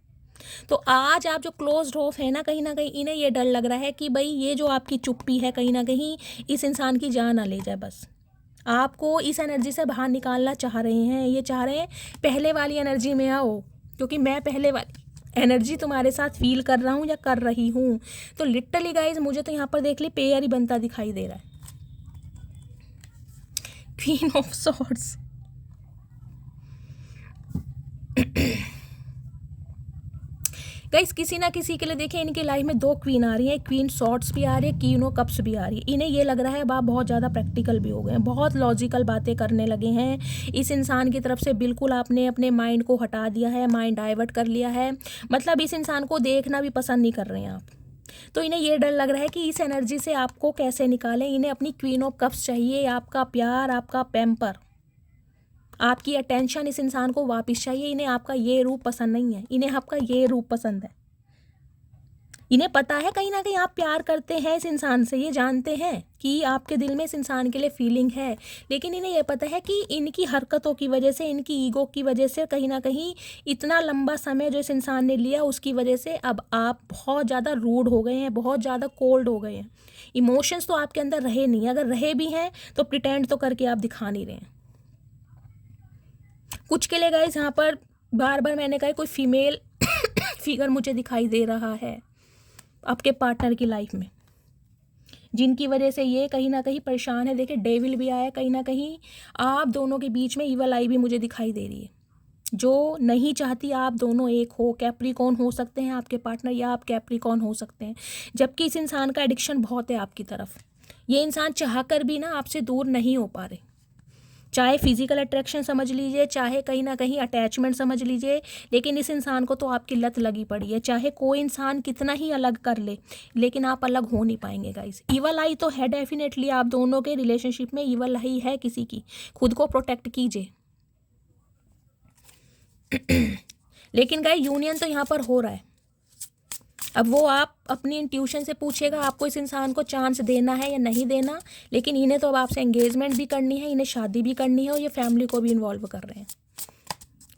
तो आज आप जो क्लोज्ड ऑफ है ना कहीं इन्हें ये डर लग रहा है कि भाई ये जो आपकी चुप्पी है कहीं ना कहीं इस इंसान की जान ना ले जाए। बस आपको इस एनर्जी से बाहर निकालना चाह रहे हैं। ये चाह रहे हैं पहले वाली एनर्जी में आओ, क्योंकि मैं पहले वाली एनर्जी तुम्हारे साथ फील कर रहा हूँ या कर रही हूँ। तो लिटरली गाइज मुझे तो यहाँ पर देख ली पेयर ही बनता दिखाई दे रहा है। क्वीन ऑफ सॉर्ड्स, गाइस किसी ना किसी के लिए देखिए इनकी लाइफ में दो क्वीन आ रही है, क्वीन सॉर्ड्स भी आ रही है, क्वीन ऑफ कप्स भी आ रही है। इन्हें ये लग रहा है अब आप बहुत ज़्यादा प्रैक्टिकल भी हो गए हैं, बहुत लॉजिकल बातें करने लगे हैं। इस इंसान की तरफ से बिल्कुल आपने अपने माइंड को हटा दिया है, माइंड डाइवर्ट कर लिया है। मतलब इस इंसान को देखना भी पसंद नहीं कर रहे हैं आप। तो इन्हें ये डर लग रहा है कि इस एनर्जी से आपको कैसे निकालें। इन्हें अपनी क्वीन ऑफ कप्स चाहिए, आपका प्यार, आपका पैम्पर, आपकी अटेंशन इस इंसान को वापस चाहिए। इन्हें आपका ये रूप पसंद नहीं है, इन्हें आपका ये रूप पसंद है। इन्हें पता है कहीं ना कहीं आप प्यार करते हैं इस इंसान से, ये जानते हैं कि आपके दिल में इस इंसान के लिए फीलिंग है, लेकिन इन्हें यह पता है कि इनकी हरकतों की वजह से, इनकी ईगो की वजह से कहीं ना कहीं इतना लंबा समय जो इस इंसान ने लिया उसकी वजह से अब आप बहुत ज़्यादा रूड हो गए हैं, बहुत ज़्यादा कोल्ड हो गए हैं। इमोशंस तो आपके अंदर रहे नहीं, अगर रहे भी हैं तो प्रिटेंड तो करके आप दिखा नहीं रहे हैं। कुछ के लिए गाइस यहाँ पर बार बार मैंने कहा कोई फीमेल फिगर मुझे दिखाई दे रहा है आपके पार्टनर की लाइफ में, जिनकी वजह से ये कहीं ना कहीं परेशान है। देखिए डेविल भी आया, कहीं ना कहीं आप दोनों के बीच में ईवल आई भी मुझे दिखाई दे रही है, जो नहीं चाहती आप दोनों एक हो। कैप्रिकॉर्न हो सकते हैं आपके पार्टनर, या आप कैप्रिकॉर्न हो सकते हैं, जबकि इस इंसान का एडिक्शन बहुत है आपकी तरफ। ये इंसान चाह कर भी ना आपसे दूर नहीं हो पा रहे, चाहे फिजिकल अट्रैक्शन समझ लीजिए, चाहे कहीं ना कहीं अटैचमेंट समझ लीजिए, लेकिन इस इंसान को तो आपकी लत लगी पड़ी है। चाहे कोई इंसान कितना ही अलग कर ले, लेकिन आप अलग हो नहीं पाएंगे गाइस। ईवल आई तो है डेफिनेटली, आप दोनों के रिलेशनशिप में ईवल आई है किसी की, खुद को प्रोटेक्ट कीजिए। लेकिन गाइस यूनियन तो यहाँ पर हो रहा है। अब वो आप अपनी इंट्यूशन से पूछेगा आपको इस इंसान को चांस देना है या नहीं देना, लेकिन इन्हें तो अब आपसे एंगेजमेंट भी करनी है, इन्हें शादी भी करनी है, और ये फैमिली को भी इन्वॉल्व कर रहे हैं।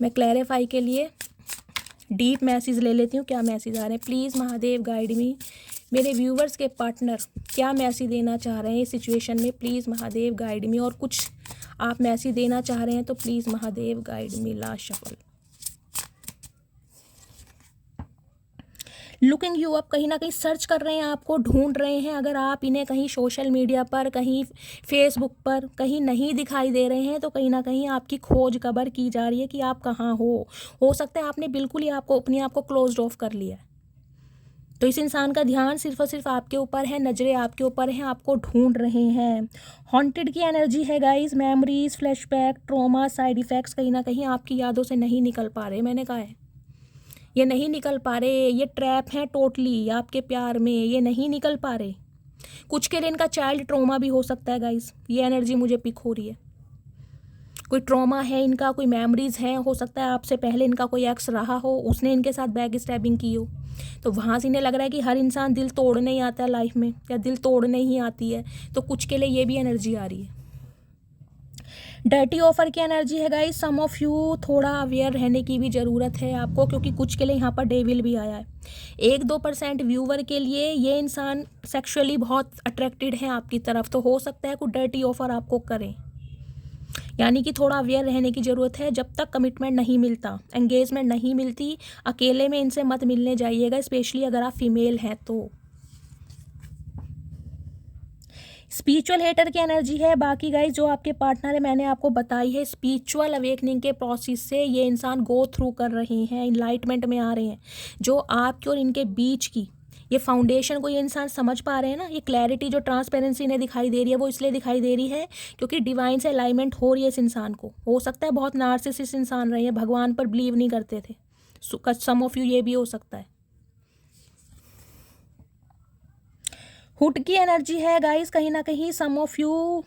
मैं क्लैरिफाई के लिए डीप मैसेज ले लेती हूँ, क्या मैसेज आ रहे हैं। प्लीज़ महादेव गाइड मी, मेरे व्यूवर्स के पार्टनर क्या मैसेज देना चाह रहे हैं इस सिचुएशन में, प्लीज़ महादेव गाइड मी। और कुछ आप मैसेज देना चाह रहे हैं तो please Mahadev guide me. Last shuffle, looking you up, कहीं ना कहीं सर्च कर रहे हैं, आपको ढूंढ रहे हैं। अगर आप इन्हें कहीं सोशल मीडिया पर, कहीं फेसबुक पर कहीं नहीं दिखाई दे रहे हैं, तो कहीं ना कहीं आपकी खोज खबर की जा रही है कि आप कहाँ हो सकता है आपने बिल्कुल ही आपको अपने आप को क्लोज्ड ऑफ कर लिया है। तो इस इंसान का ध्यान सिर्फ और सिर्फ आपके ऊपर है, नज़रें आपके ऊपर हैं, आपको ढूंढ रहे हैं। हॉन्टेड की एनर्जी है guys, memories, flashback, trauma, side effects कहीं ना कहीं आपकी यादों से नहीं निकल पा रहे। मैंने कहा है ये नहीं निकल पा रहे, ये ट्रैप हैं टोटली आपके प्यार में, ये नहीं निकल पा रहे। कुछ के लिए इनका चाइल्ड ट्रॉमा भी हो सकता है गाइस, ये एनर्जी मुझे पिक हो रही है। कोई ट्रॉमा है इनका, कोई मेमोरीज़ हैं, हो सकता है आपसे पहले इनका कोई एक्स रहा हो, उसने इनके साथ बैक स्टैबिंग की हो, तो वहाँ से इन्हें लग रहा है कि हर इंसान दिल तोड़ने ही आता है लाइफ में, या दिल तोड़ने ही आती है। तो कुछ के लिए ये भी एनर्जी आ रही है। डर्टी ऑफर की एनर्जी है गाइस, सम ऑफ यू थोड़ा अवेयर रहने की भी ज़रूरत है आपको, क्योंकि कुछ के लिए यहाँ पर डेविल भी आया है। 1-2% व्यूवर के लिए ये इंसान सेक्सुअली बहुत अट्रैक्टेड है आपकी तरफ, तो हो सकता है कोई डर्टी ऑफर आपको करें। यानी कि थोड़ा अवेयर रहने की ज़रूरत है। जब तक कमिटमेंट नहीं मिलता, एंगेजमेंट नहीं मिलती, अकेले में इनसे मत मिलने जाइएगा, स्पेशली अगर आप फीमेल हैं तो। स्पिरिचुअल हेटर की एनर्जी है। बाकी गाइस जो आपके पार्टनर है, मैंने आपको बताई है, स्पिरिचुअल अवेकनिंग के प्रोसेस से ये इंसान गो थ्रू कर रहे हैं, इनलाइटमेंट में आ रहे हैं। जो आपके और इनके बीच की ये फाउंडेशन को ये इंसान समझ पा रहे हैं ना, ये क्लैरिटी जो ट्रांसपेरेंसी ने दिखाई दे रही है वो इसलिए दिखाई दे रही है क्योंकि डिवाइन से अलाइनमेंट हो रही है इस इंसान को। हो सकता है बहुत नार्सिसिस्ट इंसान रहे हैं, भगवान पर बिलीव नहीं करते थे, सम ऑफ यू ये भी हो सकता है। हुड की एनर्जी है गाइस, कहीं ना कहीं सम ऑफ यू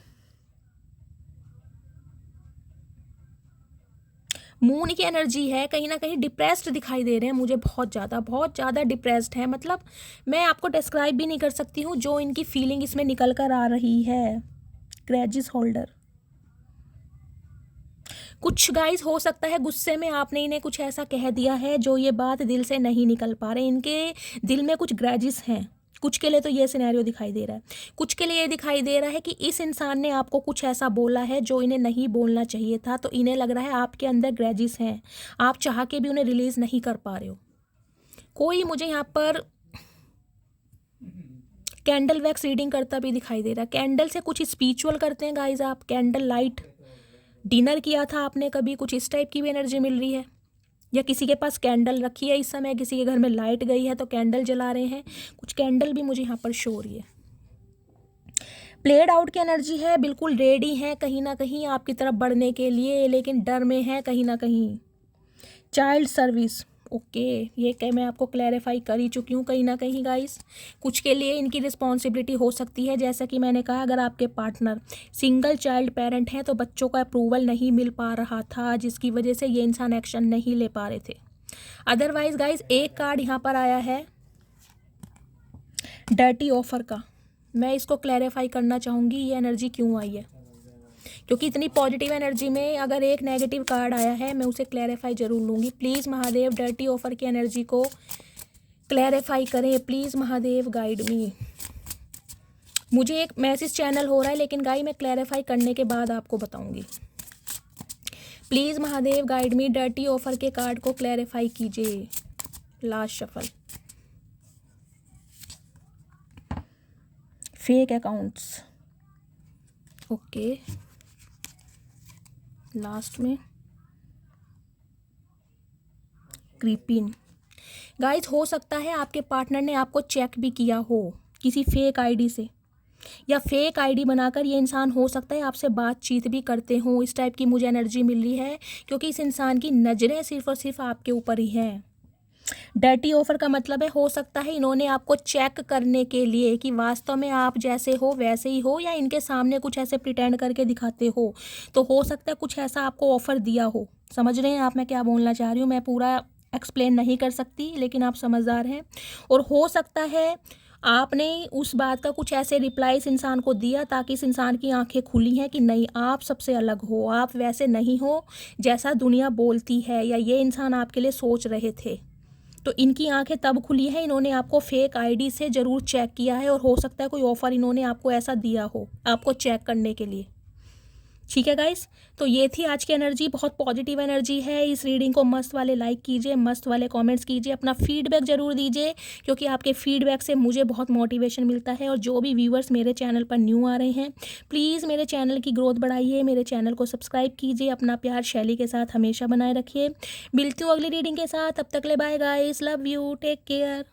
मून की एनर्जी है, कहीं ना कहीं डिप्रेस्ड दिखाई दे रहे हैं मुझे, बहुत ज़्यादा डिप्रेस्ड है। मतलब मैं आपको डिस्क्राइब भी नहीं कर सकती हूँ जो इनकी फीलिंग इसमें निकल कर आ रही है। ग्रेजिस होल्डर, कुछ गाइस हो सकता है गुस्से में आपने इन्हें कुछ ऐसा कह दिया है जो ये बात दिल से नहीं निकल पा रहे, इनके दिल में कुछ ग्रेजिस हैं। कुछ के लिए तो ये सिनेरियो दिखाई दे रहा है, कुछ के लिए ये दिखाई दे रहा है कि इस इंसान ने आपको कुछ ऐसा बोला है जो इन्हें नहीं बोलना चाहिए था, तो इन्हें लग रहा है आपके अंदर ग्रेजिस हैं, आप चाह के भी उन्हें रिलीज नहीं कर पा रहे हो। कोई मुझे यहाँ पर कैंडल वैक्स रीडिंग करता भी दिखाई दे रहा है। कैंडल से कुछ स्पिरिचुअल करते हैं गाइज आप, कैंडल लाइट, डिनर किया था आपने कभी, कुछ इस टाइप की भी एनर्जी मिल रही है। या किसी के पास कैंडल रखी है इस समय, किसी के घर में लाइट गई है तो कैंडल जला रहे हैं, कुछ कैंडल भी मुझे यहाँ पर शो हो रही है। प्लेड आउट की एनर्जी है, बिल्कुल रेडी है कहीं ना कहीं आपकी तरफ बढ़ने के लिए, लेकिन डर में है कहीं ना कहीं। चाइल्ड सर्विस, ओके, ये क्या मैं आपको क्लैरिफाई कर ही चुकी हूँ कहीं ना कहीं गाइस। कुछ के लिए इनकी रिस्पॉन्सिबिलिटी हो सकती है, जैसा कि मैंने कहा अगर आपके पार्टनर सिंगल चाइल्ड पेरेंट हैं तो बच्चों का अप्रूवल नहीं मिल पा रहा था, जिसकी वजह से ये इंसान एक्शन नहीं ले पा रहे थे। अदरवाइज गाइस एक कार्ड यहाँ पर आया है डर्टी ऑफर का, मैं इसको क्लैरिफाई करना चाहूँगी ये एनर्जी क्यों आई है, क्योंकि इतनी पॉजिटिव एनर्जी में अगर एक नेगेटिव कार्ड आया है मैं उसे क्लैरिफाई जरूर लूँगी। प्लीज़ महादेव डर्टी ऑफर की एनर्जी को क्लैरिफाई करें, प्लीज़ महादेव गाइड मी। मुझे एक मैसेज चैनल हो रहा है लेकिन गाई मैं क्लैरिफाई करने के बाद आपको बताऊंगी। Please Mahadev guide me, dirty offer के कार्ड को क्लैरिफाई कीजिए। Last shuffle, fake accounts, okay, last में क्रीपिन। गाइस हो सकता है आपके पार्टनर ने आपको चेक भी किया हो किसी फेक आईडी से, या फेक आईडी बनाकर ये इंसान हो सकता है आपसे बातचीत भी करते हो, इस टाइप की मुझे एनर्जी मिल रही है, क्योंकि इस इंसान की नज़रें सिर्फ और सिर्फ आपके ऊपर ही हैं। डर्टी ऑफर का मतलब है हो सकता है इन्होंने आपको चेक करने के लिए कि वास्तव में आप जैसे हो वैसे ही हो, या इनके सामने कुछ ऐसे प्रिटेंड करके दिखाते हो, तो हो सकता है कुछ ऐसा आपको ऑफर दिया हो। समझ रहे हैं आप मैं क्या बोलना चाह रही हूँ, मैं पूरा एक्सप्लेन नहीं कर सकती लेकिन आप समझदार हैं। और हो सकता है आपने उस बात का कुछ ऐसे रिप्लाई इस इंसान को दिया ताकि इस इंसान की आंखें खुली हैं कि नहीं आप सबसे अलग हो, आप वैसे नहीं हो जैसा दुनिया बोलती है, या ये इंसान आपके लिए सोच रहे थे, तो इनकी आंखें तब खुली हैं, इन्होंने आपको फेक आईडी से ज़रूर चेक किया है, और हो सकता है कोई ऑफ़र इन्होंने आपको ऐसा दिया हो आपको चेक करने के लिए। ठीक है गाइस, तो ये थी आज की एनर्जी, बहुत पॉजिटिव एनर्जी है। इस रीडिंग को मस्त वाले लाइक कीजिए, मस्त वाले कमेंट्स कीजिए, अपना फीडबैक ज़रूर दीजिए, क्योंकि आपके फीडबैक से मुझे बहुत मोटिवेशन मिलता है। और जो भी व्यूअर्स मेरे चैनल पर न्यू आ रहे हैं, प्लीज़ मेरे चैनल की ग्रोथ बढ़ाइए, मेरे चैनल को सब्सक्राइब कीजिए, अपना प्यार शैली के साथ हमेशा बनाए रखिए। मिलती हूँ अगली रीडिंग के साथ, तब तक ले bye guys, love you, take care.